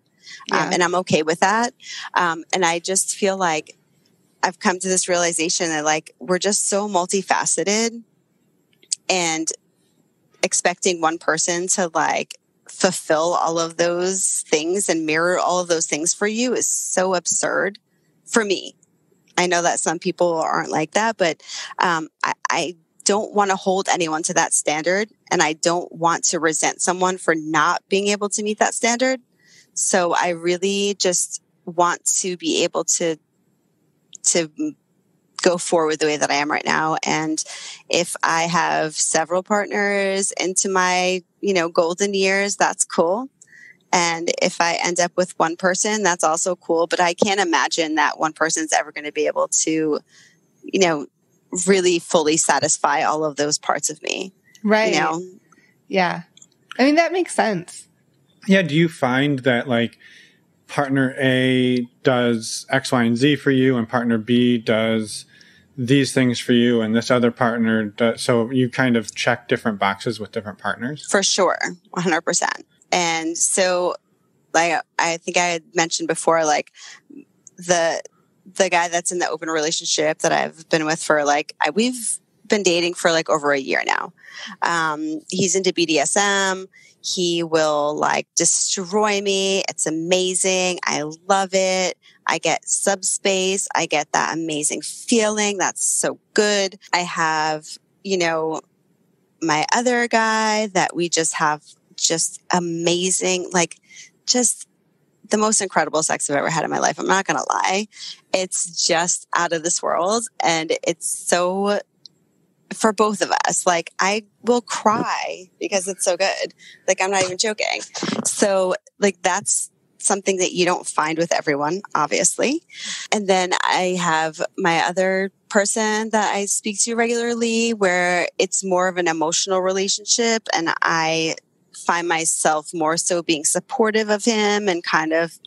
Yeah. And I'm okay with that. And I just feel like I've come to this realization that like, we're just so multifaceted and expecting one person to like fulfill all of those things and mirror all of those things for you is so absurd for me. I know that some people aren't like that, but I don't want to hold anyone to that standard. And I don't want to resent someone for not being able to meet that standard. So I really just want to be able to go forward the way that I am right now. And if I have several partners into my, golden years, that's cool. And if I end up with one person, that's also cool. But I can't imagine that one person's ever going to be able to, really fully satisfy all of those parts of me. Right. Yeah. I mean, that makes sense. Yeah. Do you find that like partner A does X, Y, and Z for you and partner B does these things for you and this other partner does, so you kind of check different boxes with different partners? For sure. 100%. And so like, I think I had mentioned before, like the guy that's in the open relationship that I've been with for like, we've been dating for like over a year now. He's into BDSM. He will like destroy me. It's amazing. I love it. I get subspace. I get that amazing feeling. That's so good. I have, my other guy that we just have just amazing, like just the most incredible sex I've ever had in my life. I'm not going to lie. It's just out of this world. And it's so, for both of us, like I will cry because it's so good. Like, I'm not even joking. So like, that's something that you don't find with everyone, obviously. And then I have my other person that I speak to regularly where it's more of an emotional relationship. And I find myself more so being supportive of him and kind of,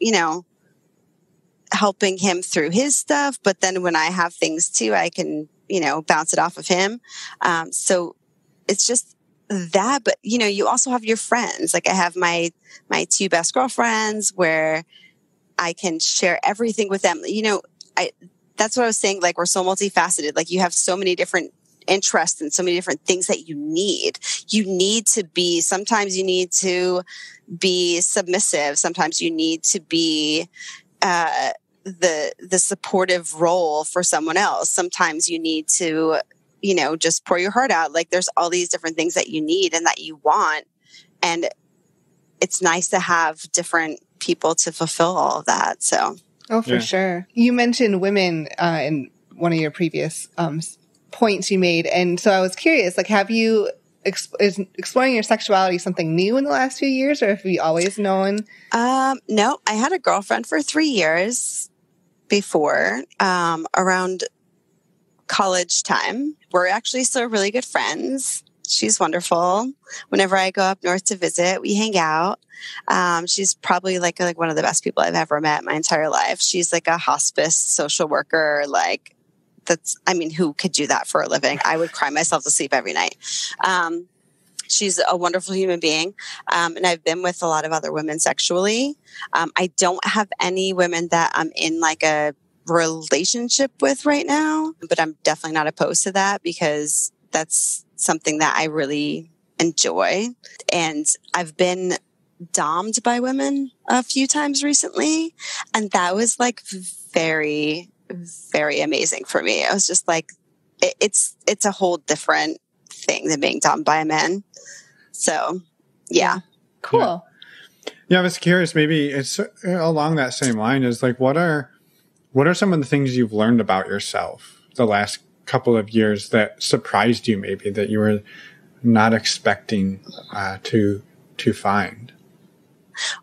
helping him through his stuff. But then when I have things too, I can, bounce it off of him. So it's just that, but you also have your friends. Like I have my two best girlfriends where I can share everything with them. That's what I was saying. Like we're so multifaceted. Like you have so many different interests and so many different things that you need. Sometimes you need to be submissive. Sometimes you need to be, the supportive role for someone else. Sometimes you need to, just pour your heart out. Like there's all these different things that you need and that you want. And it's nice to have different people to fulfill all of that. So. Oh, for sure. You mentioned women, in one of your previous, points you made. And so I was curious, like, have you, is exploring your sexuality something new in the last few years, or have you always known? No, I had a girlfriend for 3 years before, around college time. We're actually still really good friends. She's wonderful. Whenever I go up north to visit, we hang out. She's probably like one of the best people I've ever met in my entire life. She's like a hospice social worker. Like who could do that for a living? I would cry myself to sleep every night. She's a wonderful human being. And I've been with a lot of other women sexually. I don't have any women that I'm in like a relationship with right now, but I'm definitely not opposed to that because that's something that I really enjoy. And I've been dommed by women a few times recently. And that was like very, very amazing for me. I was just like, it's a whole different thing than being dommed by a man. So, yeah. Cool. Yeah, I was curious, maybe it's along that same line is like, what are some of the things you've learned about yourself the last couple of years that surprised you, maybe that you were not expecting to find?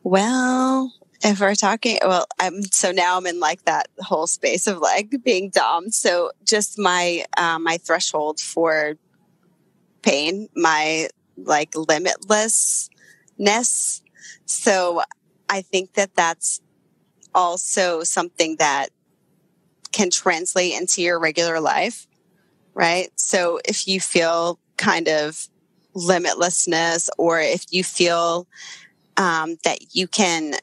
Well, if we're talking, now I'm in like that whole space of like being dom. So just my threshold for pain, my like limitlessness. So I think that that's also something that can translate into your regular life, right? So if you feel kind of limitlessness, or if you feel that you can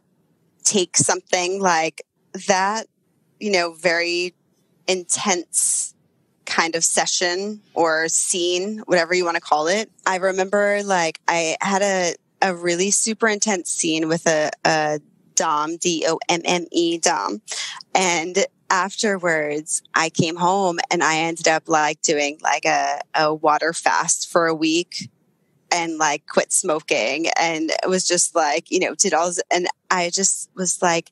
take something like that, very intense kind of session or scene, whatever you want to call it. I remember like I had a really super intense scene with a dom, D-O-M-M-E dom. And afterwards I came home and I ended up like doing like a water fast for a week and like quit smoking. And it was just like, did all this, and I just was like,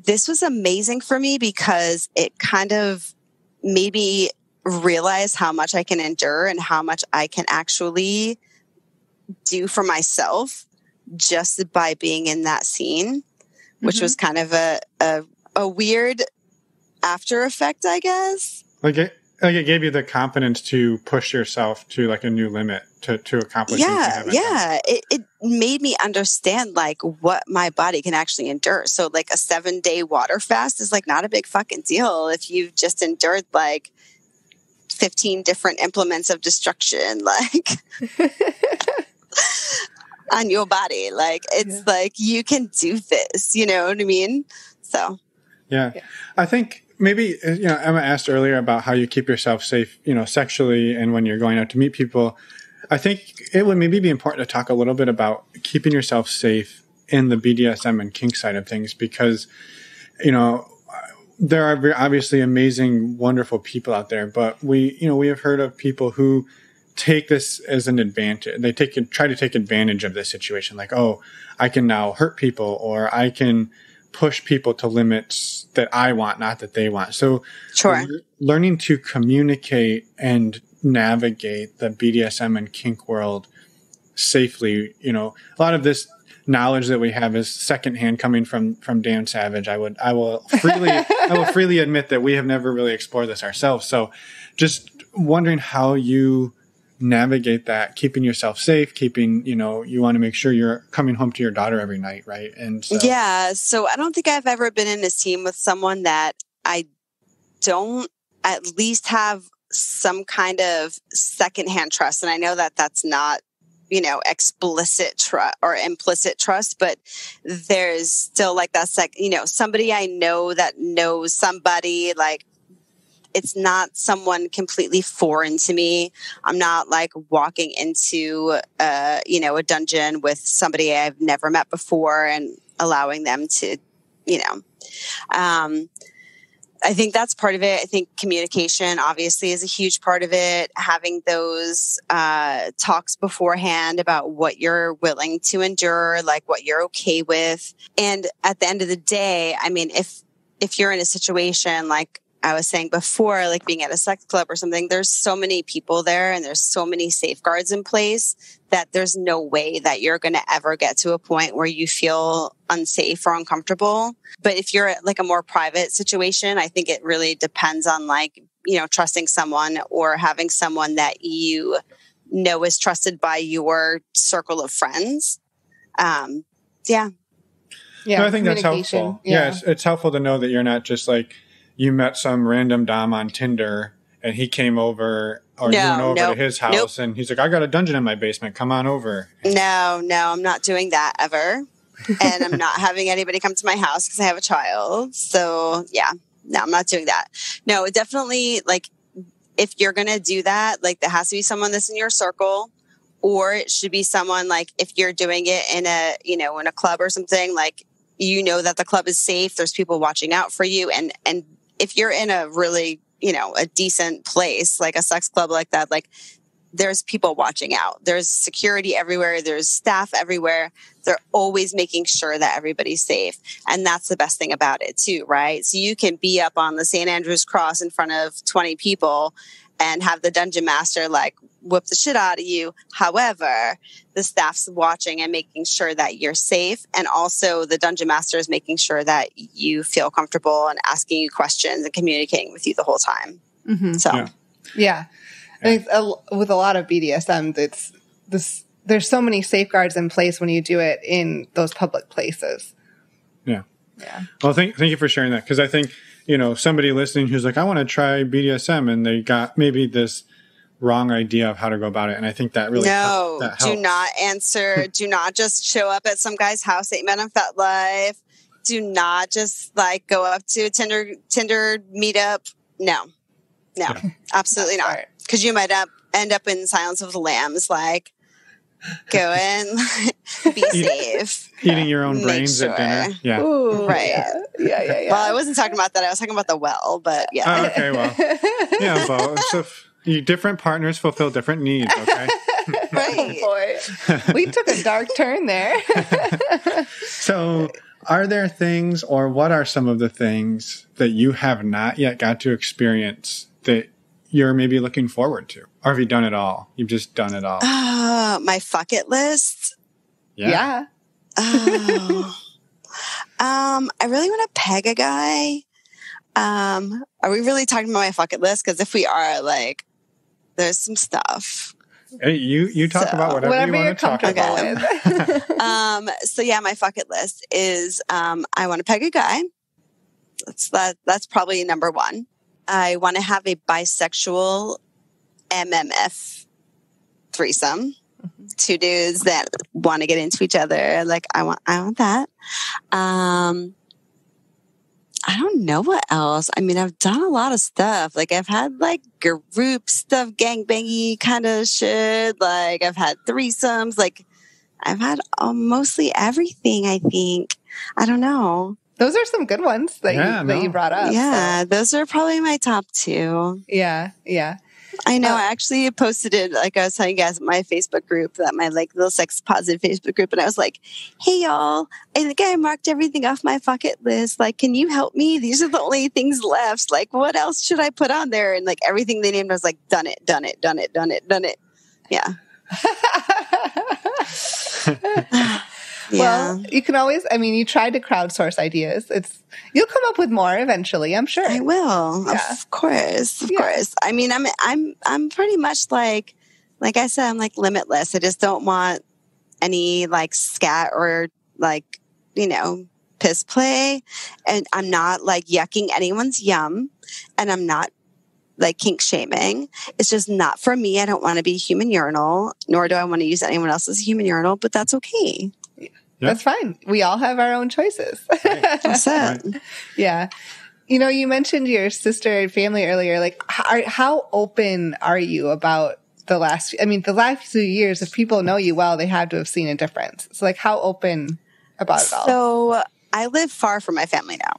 this was amazing for me because it kind of made me realize how much I can endure and how much I can actually do for myself just by being in that scene, which was kind of a weird after effect, I guess. Like it gave you the confidence to push yourself to like a new limit to accomplish. Yeah. It made me understand like what my body can actually endure. So like a 7-day water fast is like not a big fucking deal if you've just endured like 15 different implements of destruction, like on your body. Like it's like, you can do this, you know what I mean? So. Yeah. I think maybe, Emma asked earlier about how you keep yourself safe, sexually and when you're going out to meet people. I think it would maybe be important to talk a little bit about keeping yourself safe in the BDSM and kink side of things because, there are obviously amazing, wonderful people out there, but we have heard of people who take this as an advantage. They try to take advantage of this situation. Like, oh, I can now hurt people, or I can push people to limits that I want, not that they want. So sure. Learning to communicate and navigate the BDSM and kink world safely, a lot of this knowledge that we have is secondhand coming from Dan Savage. I will freely admit that we have never really explored this ourselves. So just wondering how you navigate that, keeping yourself safe, keeping, you want to make sure you're coming home to your daughter every night. Right. And so. Yeah. So I don't think I've ever been in a team with someone that I don't at least have some kind of secondhand trust. And I know that that's not, explicit trust or implicit trust, but there's still like that somebody I know that knows somebody, like, it's not someone completely foreign to me. I'm not like walking into, a dungeon with somebody I've never met before and allowing them to, I think that's part of it. I think communication obviously is a huge part of it. Having those talks beforehand about what you're willing to endure, like what you're okay with. And at the end of the day, I mean, if you're in a situation like I was saying before, like being at a sex club or something, there's so many people there and there's so many safeguards in place that there's no way that you're going to ever get to a point where you feel unsafe or uncomfortable. But if you're at like a more private situation, I think it really depends on like, trusting someone or having someone that you know is trusted by your circle of friends. Yeah. No, I think that's helpful. Yeah, it's helpful to know that you're not just like, you met some random dom on Tinder and he came over or you went over to his house and he's like, I got a dungeon in my basement. Come on over. No, I'm not doing that ever. And I'm not having anybody come to my house because I have a child. So yeah, no, I'm not doing that. No, definitely like if you're going to do that, like there has to be someone that's in your circle, or it should be someone like if you're doing it in a, in a club or something, like, that the club is safe. There's people watching out for you. And if you're in a really, a decent place, like a sex club like that, like there's people watching out. There's security everywhere. There's staff everywhere. They're always making sure that everybody's safe. And that's the best thing about it too, right? So you can be up on the St. Andrew's Cross in front of 20 people and have the dungeon master like whoop the shit out of you. However, the staff's watching and making sure that you're safe. And also the dungeon master is making sure that you feel comfortable and asking you questions and communicating with you the whole time. Mm-hmm. So, yeah. I think with a lot of BDSM, there's so many safeguards in place when you do it in those public places. Yeah. Yeah. Well, thank you for sharing that. Cause I think, somebody listening who's like, I want to try BDSM and they got maybe this wrong idea of how to go about it. And I think that really helps. Do not answer. Do not just show up at some guy's house that you met on FetLife. Do not just like go up to a Tinder meetup. No, absolutely not. Because you might end up in Silence of the Lambs, like go in, be safe. Eating your own brains at dinner. Yeah. Ooh, right. Yeah. Well, I wasn't talking about that. I was talking about the well, but yeah. Oh, okay, well. Yeah, well, so different partners fulfill different needs, okay? Right. Oh, boy. We took a dark turn there. So are there things, or what are some of the things that you have not yet got to experience that you're maybe looking forward to? Or have you done it all? You've just done it all. My fuck it list. Yeah. Oh. I really want to peg a guy. Are we really talking about my fuck it list? Because if we are, like, there's some stuff. Hey, you talk about whatever you want to talk about. With. So yeah, my fuck it list is I want to peg a guy. That's probably number one. I want to have a bisexual MMF threesome. Mm-hmm. Two dudes that want to get into each other. Like I want that. I don't know what else. I mean, I've done a lot of stuff. Like I've had like group stuff, gangbangy kind of shit. Like I've had threesomes. Like I've had mostly everything, I think. I don't know. Those are some good ones that you brought up. Yeah, those are probably my top two. Yeah. I know. I actually posted it, like I was telling you guys, my Facebook group, that my like little sex positive Facebook group. And I was like, hey, y'all, I think I marked everything off my bucket list. Like, can you help me? These are the only things left. Like, what else should I put on there? And like everything they named, I was like, done it. Yeah. Well, you can always, I mean, you tried to crowdsource ideas. You'll come up with more eventually, I'm sure. I will. Yeah. Of course. I mean, I'm pretty much like I said, I'm like limitless. I just don't want any like scat or like, piss play. And I'm not like yucking anyone's yum. And I'm not like kink shaming. It's just not for me. I don't want to be a human urinal, nor do I want to use anyone else's human urinal, but that's okay. Yeah. That's fine. We all have our own choices. That's it. Right. Yeah. You know, you mentioned your sister and family earlier. Like, how open are you about the last few years? If people know you well, they have to have seen a difference. So, like, how open about it all? So I live far from my family now.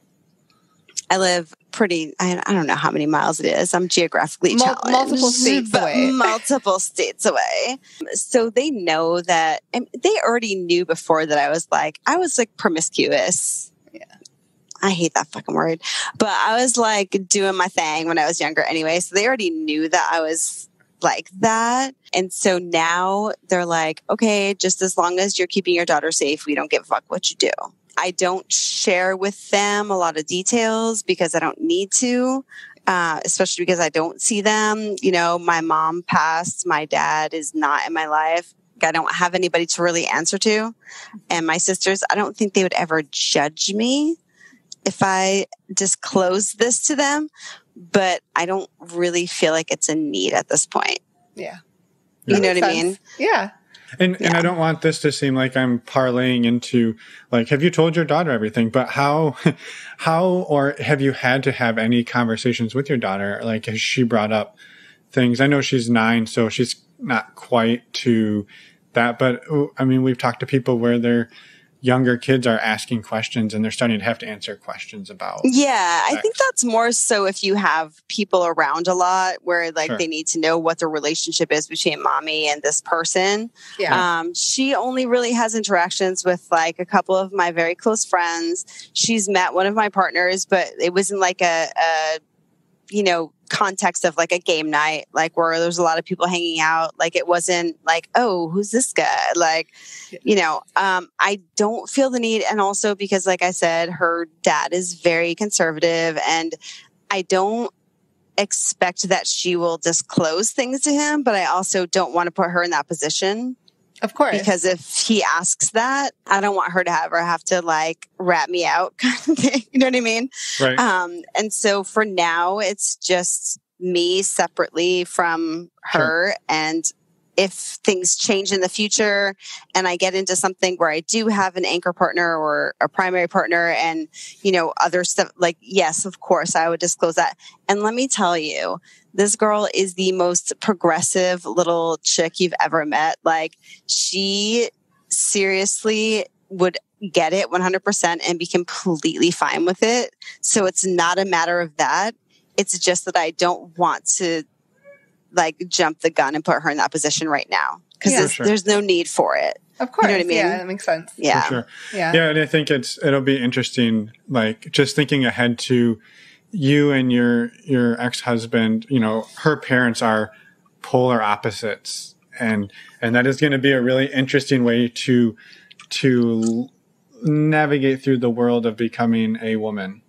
I live I don't know how many miles it is. I'm geographically challenged. Multiple states away. Multiple states away. So they know that, and they already knew before that I was like promiscuous. Yeah. I hate that fucking word. But I was like doing my thing when I was younger anyway. So they already knew that I was like that. And so now they're like, okay, just as long as you're keeping your daughter safe, we don't give a fuck what you do. I don't share with them a lot of details because I don't need to, especially because I don't see them. You know, my mom passed. My dad is not in my life. I don't have anybody to really answer to. And my sisters, I don't think they would ever judge me if I disclose this to them, but I don't really feel like it's a need at this point. Yeah. You know what I mean? Yeah. And I don't want this to seem like I'm parlaying into like, have you told your daughter everything? But how, or have you had to have any conversations with your daughter? Like, has she brought up things? I know she's 9, so she's not quite to that, but I mean, we've talked to people where their younger kids are asking questions and they're starting to have to answer questions about. Yeah, I think that's more so if you have people around a lot where like they need to know what the relationship is between mommy and this person. Yeah. She only really has interactions with like a couple of my very close friends. She's met one of my partners, but it wasn't like a context of like a game night, like where there's a lot of people hanging out. Like it wasn't like, oh, who's this guy? Like, I don't feel the need. And also because, like I said, her dad is very conservative and I don't expect that she will disclose things to him, but I also don't want to put her in that position. Of course. Because if he asks that, I don't want her to have to like rat me out kind of thing. You know what I mean? Right. And so for now, it's just me separately from her. Sure. And if things change in the future and I get into something where I do have an anchor partner or a primary partner and, other stuff, like, yes, of course, I would disclose that. And let me tell you, this girl is the most progressive little chick you've ever met. Like, she seriously would get it 100% and be completely fine with it. So it's not a matter of that. It's just that I don't want to like jump the gun and put her in that position right now because there's no need for it. Of course. You know what I mean? Yeah, that makes sense. Yeah. For sure. Yeah. Yeah. And I think it'll be interesting, like just thinking ahead to you and your ex-husband, her parents are polar opposites. And that is going to be a really interesting way to navigate through the world of becoming a woman.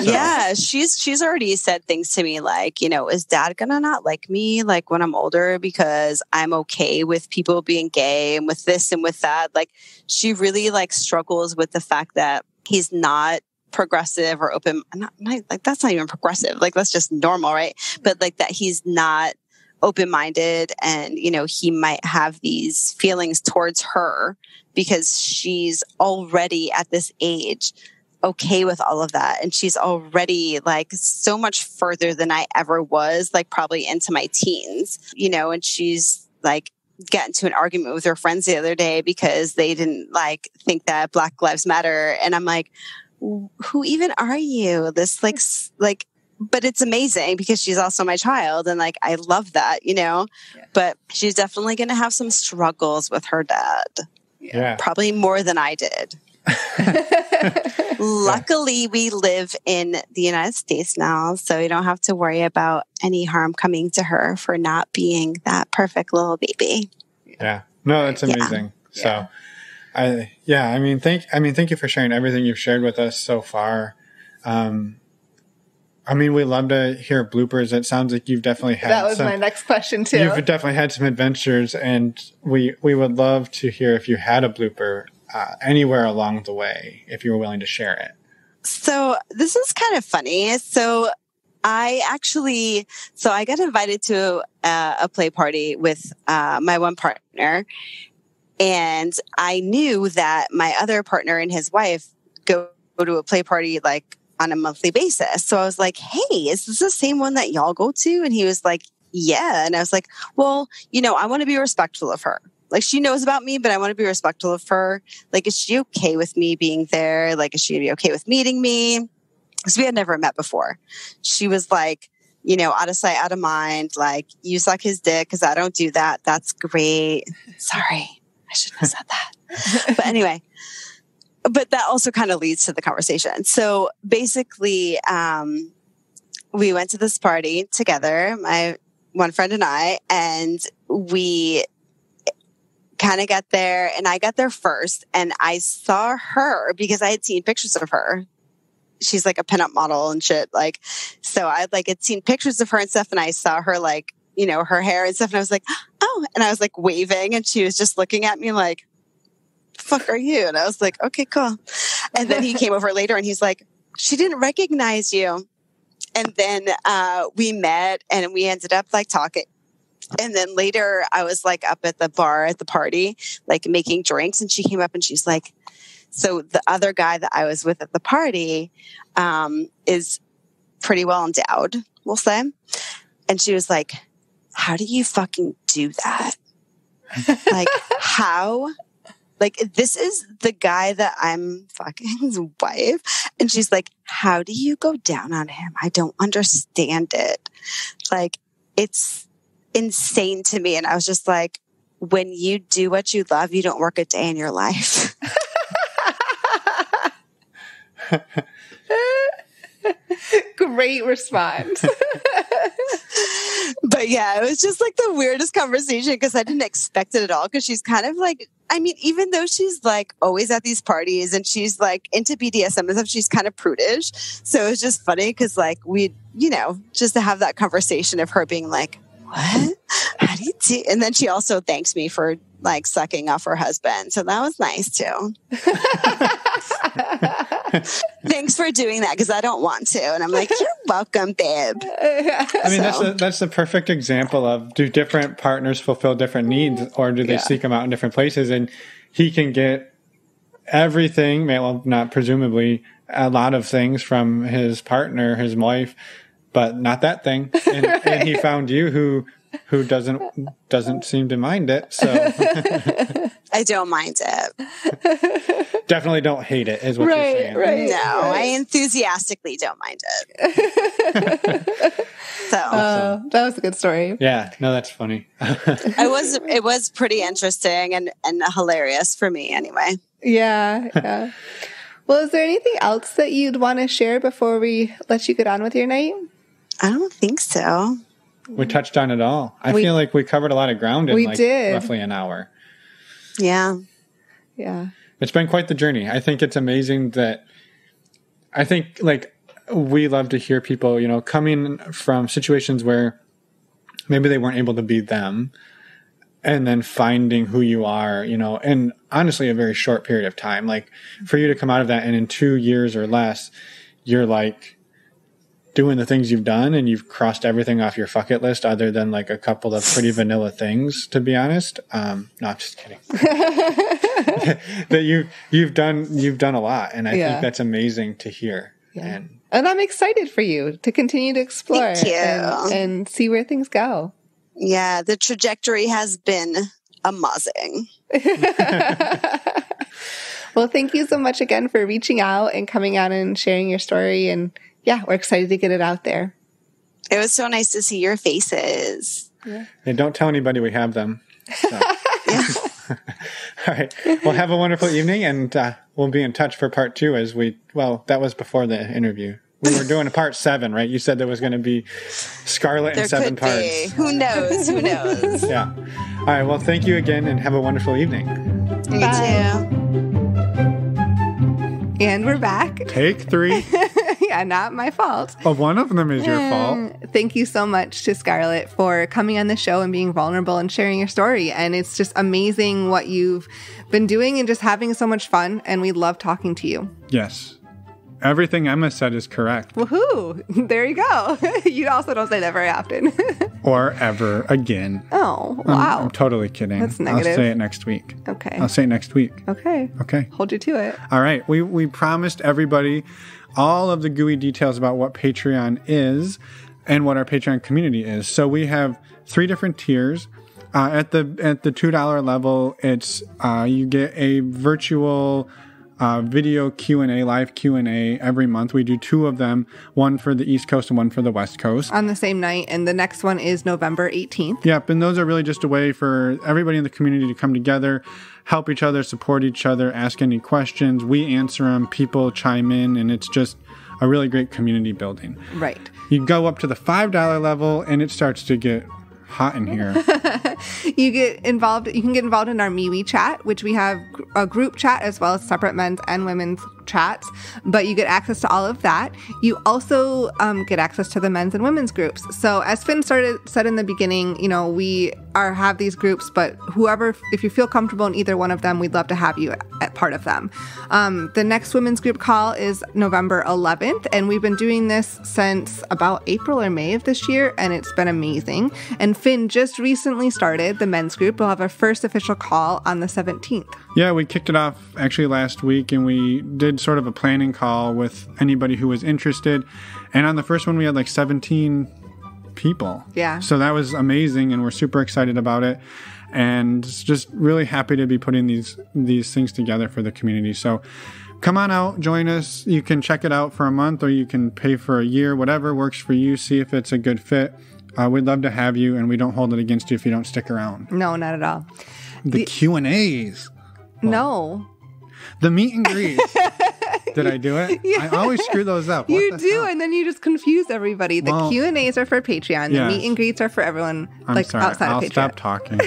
Yeah, she's already said things to me like, is dad gonna not like me like when I'm older because I'm okay with people being gay and with this and with that. Like she really like struggles with the fact that he's not progressive or open. Like that's not even progressive. Like that's just normal, right? But like that he's not open-minded and, he might have these feelings towards her because she's already at this age okay with all of that. And she's already like so much further than I ever was, like probably into my teens, and she's like got into an argument with her friends the other day because they didn't like think that Black Lives Matter. And I'm like, who even are you? This like, but it's amazing because she's also my child. And like, I love that, but she's definitely going to have some struggles with her dad. Yeah. Probably more than I did. Luckily, we live in the United States now, so we don't have to worry about any harm coming to her for not being that perfect little baby. Yeah. No, that's amazing. Yeah. So thank you for sharing everything you've shared with us so far. We love to hear bloopers. It sounds like you've definitely had that was my next question too. You've definitely had some adventures, and we would love to hear if you had a blooper anywhere along the way, if you were willing to share it. So this is kind of funny. So I got invited to a play party with my one partner, and I knew that my other partner and his wife go to a play party like on a monthly basis. So I was like, hey, is this the same one that y'all go to? And he was like, yeah. And I was like, well, I want to be respectful of her. Like, she knows about me, but I want to be respectful of her. Like, is she okay with me being there? Like, is she going to be okay with meeting me? Because we had never met before. She was like, out of sight, out of mind. Like, you suck his dick because I don't do that. That's great. Sorry, I shouldn't have said that. But anyway, but that also kind of leads to the conversation. So basically, we went to this party together, my one friend and I, and we kind of got there, and I got there first, and I saw her because I had seen pictures of her. She's like a pinup model and shit. Like, so I had seen pictures of her and stuff, and I saw her like, her hair and stuff. And I was like, oh, and I was like waving, and she was just looking at me like, the fuck are you? And I was like, okay, cool. And then he came over later and he's like, she didn't recognize you. And then, we met and we ended up like talking. And then later I was like up at the bar at the party, like making drinks. And she came up and she's like, so the other guy that I was with at the party, is pretty well endowed, we'll say. And she was like, how do you fucking do that? Like, how? Like, this is the guy that I'm fucking his wife. And she's like, how do you go down on him? I don't understand it. Like, it's insane to me. And I was just like, when you do what you love, you don't work a day in your life. Great response. But yeah, it was just like the weirdest conversation because I didn't expect it at all. Because she's kind of like, I mean, even though she's like always at these parties and she's like into BDSM and stuff, she's kind of prudish. So it was just funny because like we, just to have that conversation of her being like, what? How do you do? And then she also thanks me for like sucking off her husband. So that was nice too. Thanks for doing that because I don't want to. And I'm like, you're welcome, babe. I mean, that's the perfect example of, do different partners fulfill different needs, or do they seek them out in different places? And he can get everything, well, not presumably, a lot of things from his partner, his wife, but not that thing. And he found you who doesn't seem to mind it. So I don't mind it. Definitely don't hate it, is what you're saying. Right. No, I enthusiastically don't mind it. So that was a good story. Yeah, no, that's funny. It was pretty interesting and hilarious for me anyway. Yeah. Well, is there anything else that you'd want to share before we let you get on with your night? I don't think so. We touched on it all. I feel like we covered a lot of ground in roughly an hour. Yeah. Yeah. It's been quite the journey. I think it's amazing that like we love to hear people, coming from situations where maybe they weren't able to be them, and then finding who you are, in honestly a very short period of time. Like, for you to come out of that and in 2 years or less, you're like doing the things you've done and you've crossed everything off your bucket list other than like a couple of pretty vanilla things, to be honest. No, I'm just kidding. That you've done a lot, and I think that's amazing to hear. Yeah. And I'm excited for you to continue to explore and see where things go. Yeah, the trajectory has been amazing. Well, thank you so much again for reaching out and coming out and sharing your story. And yeah, we're excited to get it out there. It was so nice to see your faces. Yeah. And don't tell anybody we have them. So. All right. Well, have a wonderful evening, and we'll be in touch for part 2 that was before the interview. We were doing a part 7, right? You said there was going to be Scarlett in 7 parts. Be. Who knows? Yeah. All right. Well, thank you again, and have a wonderful evening. You too. And we're back. Take 3. Yeah, not my fault. Well, one of them is your fault. Thank you so much to Scarlett for coming on the show and being vulnerable and sharing your story. And it's just amazing what you've been doing and just having so much fun. And we love talking to you. Yes. everything Emma said is correct. Woohoo! There you go. You also don't say that very often. Or ever again. Oh, wow. I'm totally kidding. That's negative. I'll say it next week. Okay. I'll say it next week. Okay. Okay. Hold you to it. All right. We promised everybody all of the gooey details about what Patreon is and what our Patreon community is. So we have 3 different tiers. At the $2 level, it's you get a virtual video Q&A, live Q&A every month. We do 2 of them, one for the East Coast and one for the West Coast. On the same night, and the next one is November 18th. Yep, and those are really just a way for everybody in the community to come together, help each other, support each other, ask any questions. We answer them, people chime in, and it's just a really great community building. Right. You go up to the $5 level, and it starts to get hot in here. You can get involved in our MeWe chat, which we have a group chat as well as separate men's and women's chats, but you get access to all of that. You also get access to the men's and women's groups. So as Finn said in the beginning, we have these groups, but if you feel comfortable in either one of them, we'd love to have you at part of them. The next women's group call is November 11th, and we've been doing this since about April or May of this year, and it's been amazing. And Finn just recently started the men's group. We'll have our first official call on the 17th. Yeah, we kicked it off actually last week, and we did sort of a planning call with anybody who was interested. And on the first one, we had like 17 people. Yeah. So that was amazing, and we're super excited about it. And just really happy to be putting these things together for the community. So come on out, join us. You can check it out for a month, or you can pay for a year, whatever works for you. See if it's a good fit. We'd love to have you, and we don't hold it against you if you don't stick around. No, not at all. The Q&As. No. The meet and greets. Did I do it? Yeah. I always screw those up. You do, and then you just confuse everybody. The Q&As are for Patreon. Yes. The meet and greets are for everyone outside I'll of Patreon. I'll stop talking.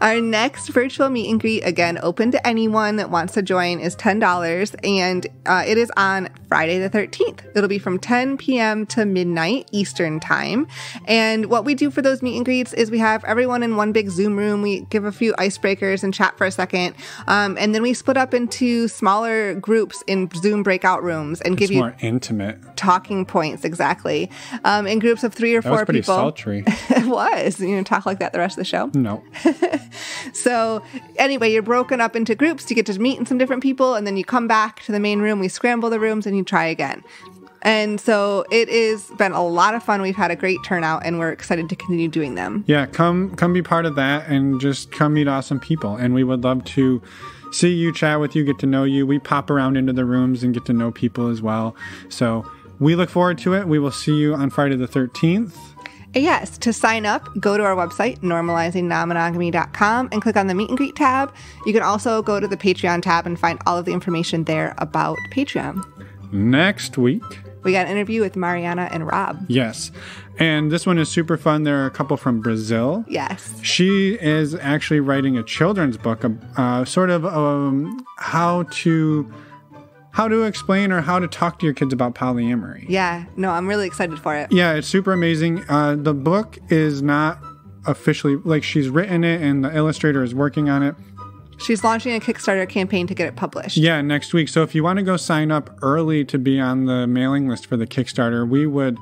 Our next virtual meet and greet, again, open to anyone that wants to join, is $10, and it is on Friday the 13th. It'll be from 10 p.m. to midnight Eastern time. And what we do for those meet and greets is we have everyone in one big Zoom room. We give a few icebreakers and chat for a second. And then we split up into smaller groups in Zoom breakout rooms and give you more intimate talking points, exactly. In groups of 3 or 4 people. That was pretty sultry. It was. You gonna talk like that the rest of the show? No. So anyway, you're broken up into groups. You get to meet some different people, and then you come back to the main room. We scramble the rooms, and you try again. And so it has been a lot of fun. We've had a great turnout, and we're excited to continue doing them. Yeah, come be part of that, and just come meet awesome people. And we would love to see you, chat with you, get to know you. We pop around into the rooms and get to know people as well. So we look forward to it. We will see you on Friday the 13th. Yes, to sign up, go to our website, normalizingnonmonogamy.com, and click on the Meet and Greet tab. You can also go to the Patreon tab and find all of the information there about Patreon. Next week, we got an interview with Mariana and Rob. Yes, and this one is super fun. They're a couple from Brazil. Yes. She is actually writing a children's book, sort of how to explain or how to talk to your kids about polyamory. Yeah, no, I'm really excited for it. Yeah, it's super amazing. The book is not officially, she's written it and the illustrator is working on it. She's launching a Kickstarter campaign to get it published. Yeah, next week. So if you want to go sign up early to be on the mailing list for the Kickstarter, we would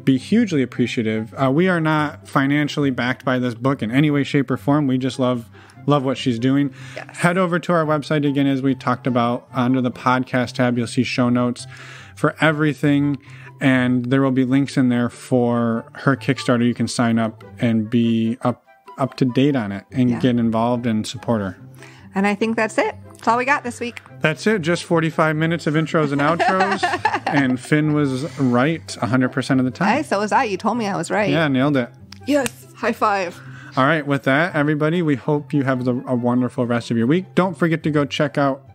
be hugely appreciative. We are not financially backed by this book in any way, shape, or form. We just love what she's doing. Yes. Head over to our website again, as we talked about. Under the podcast tab, you'll see show notes for everything, and there will be links in there for her Kickstarter. You can sign up and be up to date on it and get involved and support her. And I think that's it. That's all we got this week. That's it. Just 45 minutes of intros and outros. And Finn was right 100% of the time. Hey, so was I. You told me I was right. Yeah, nailed it. Yes. High five. All right. With that, everybody, we hope you have a wonderful rest of your week. Don't forget to go check out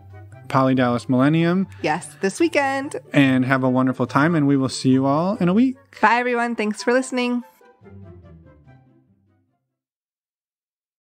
Poly Dallas Millennium. Yes, this weekend. And have a wonderful time. And we will see you all in a week. Bye, everyone. Thanks for listening.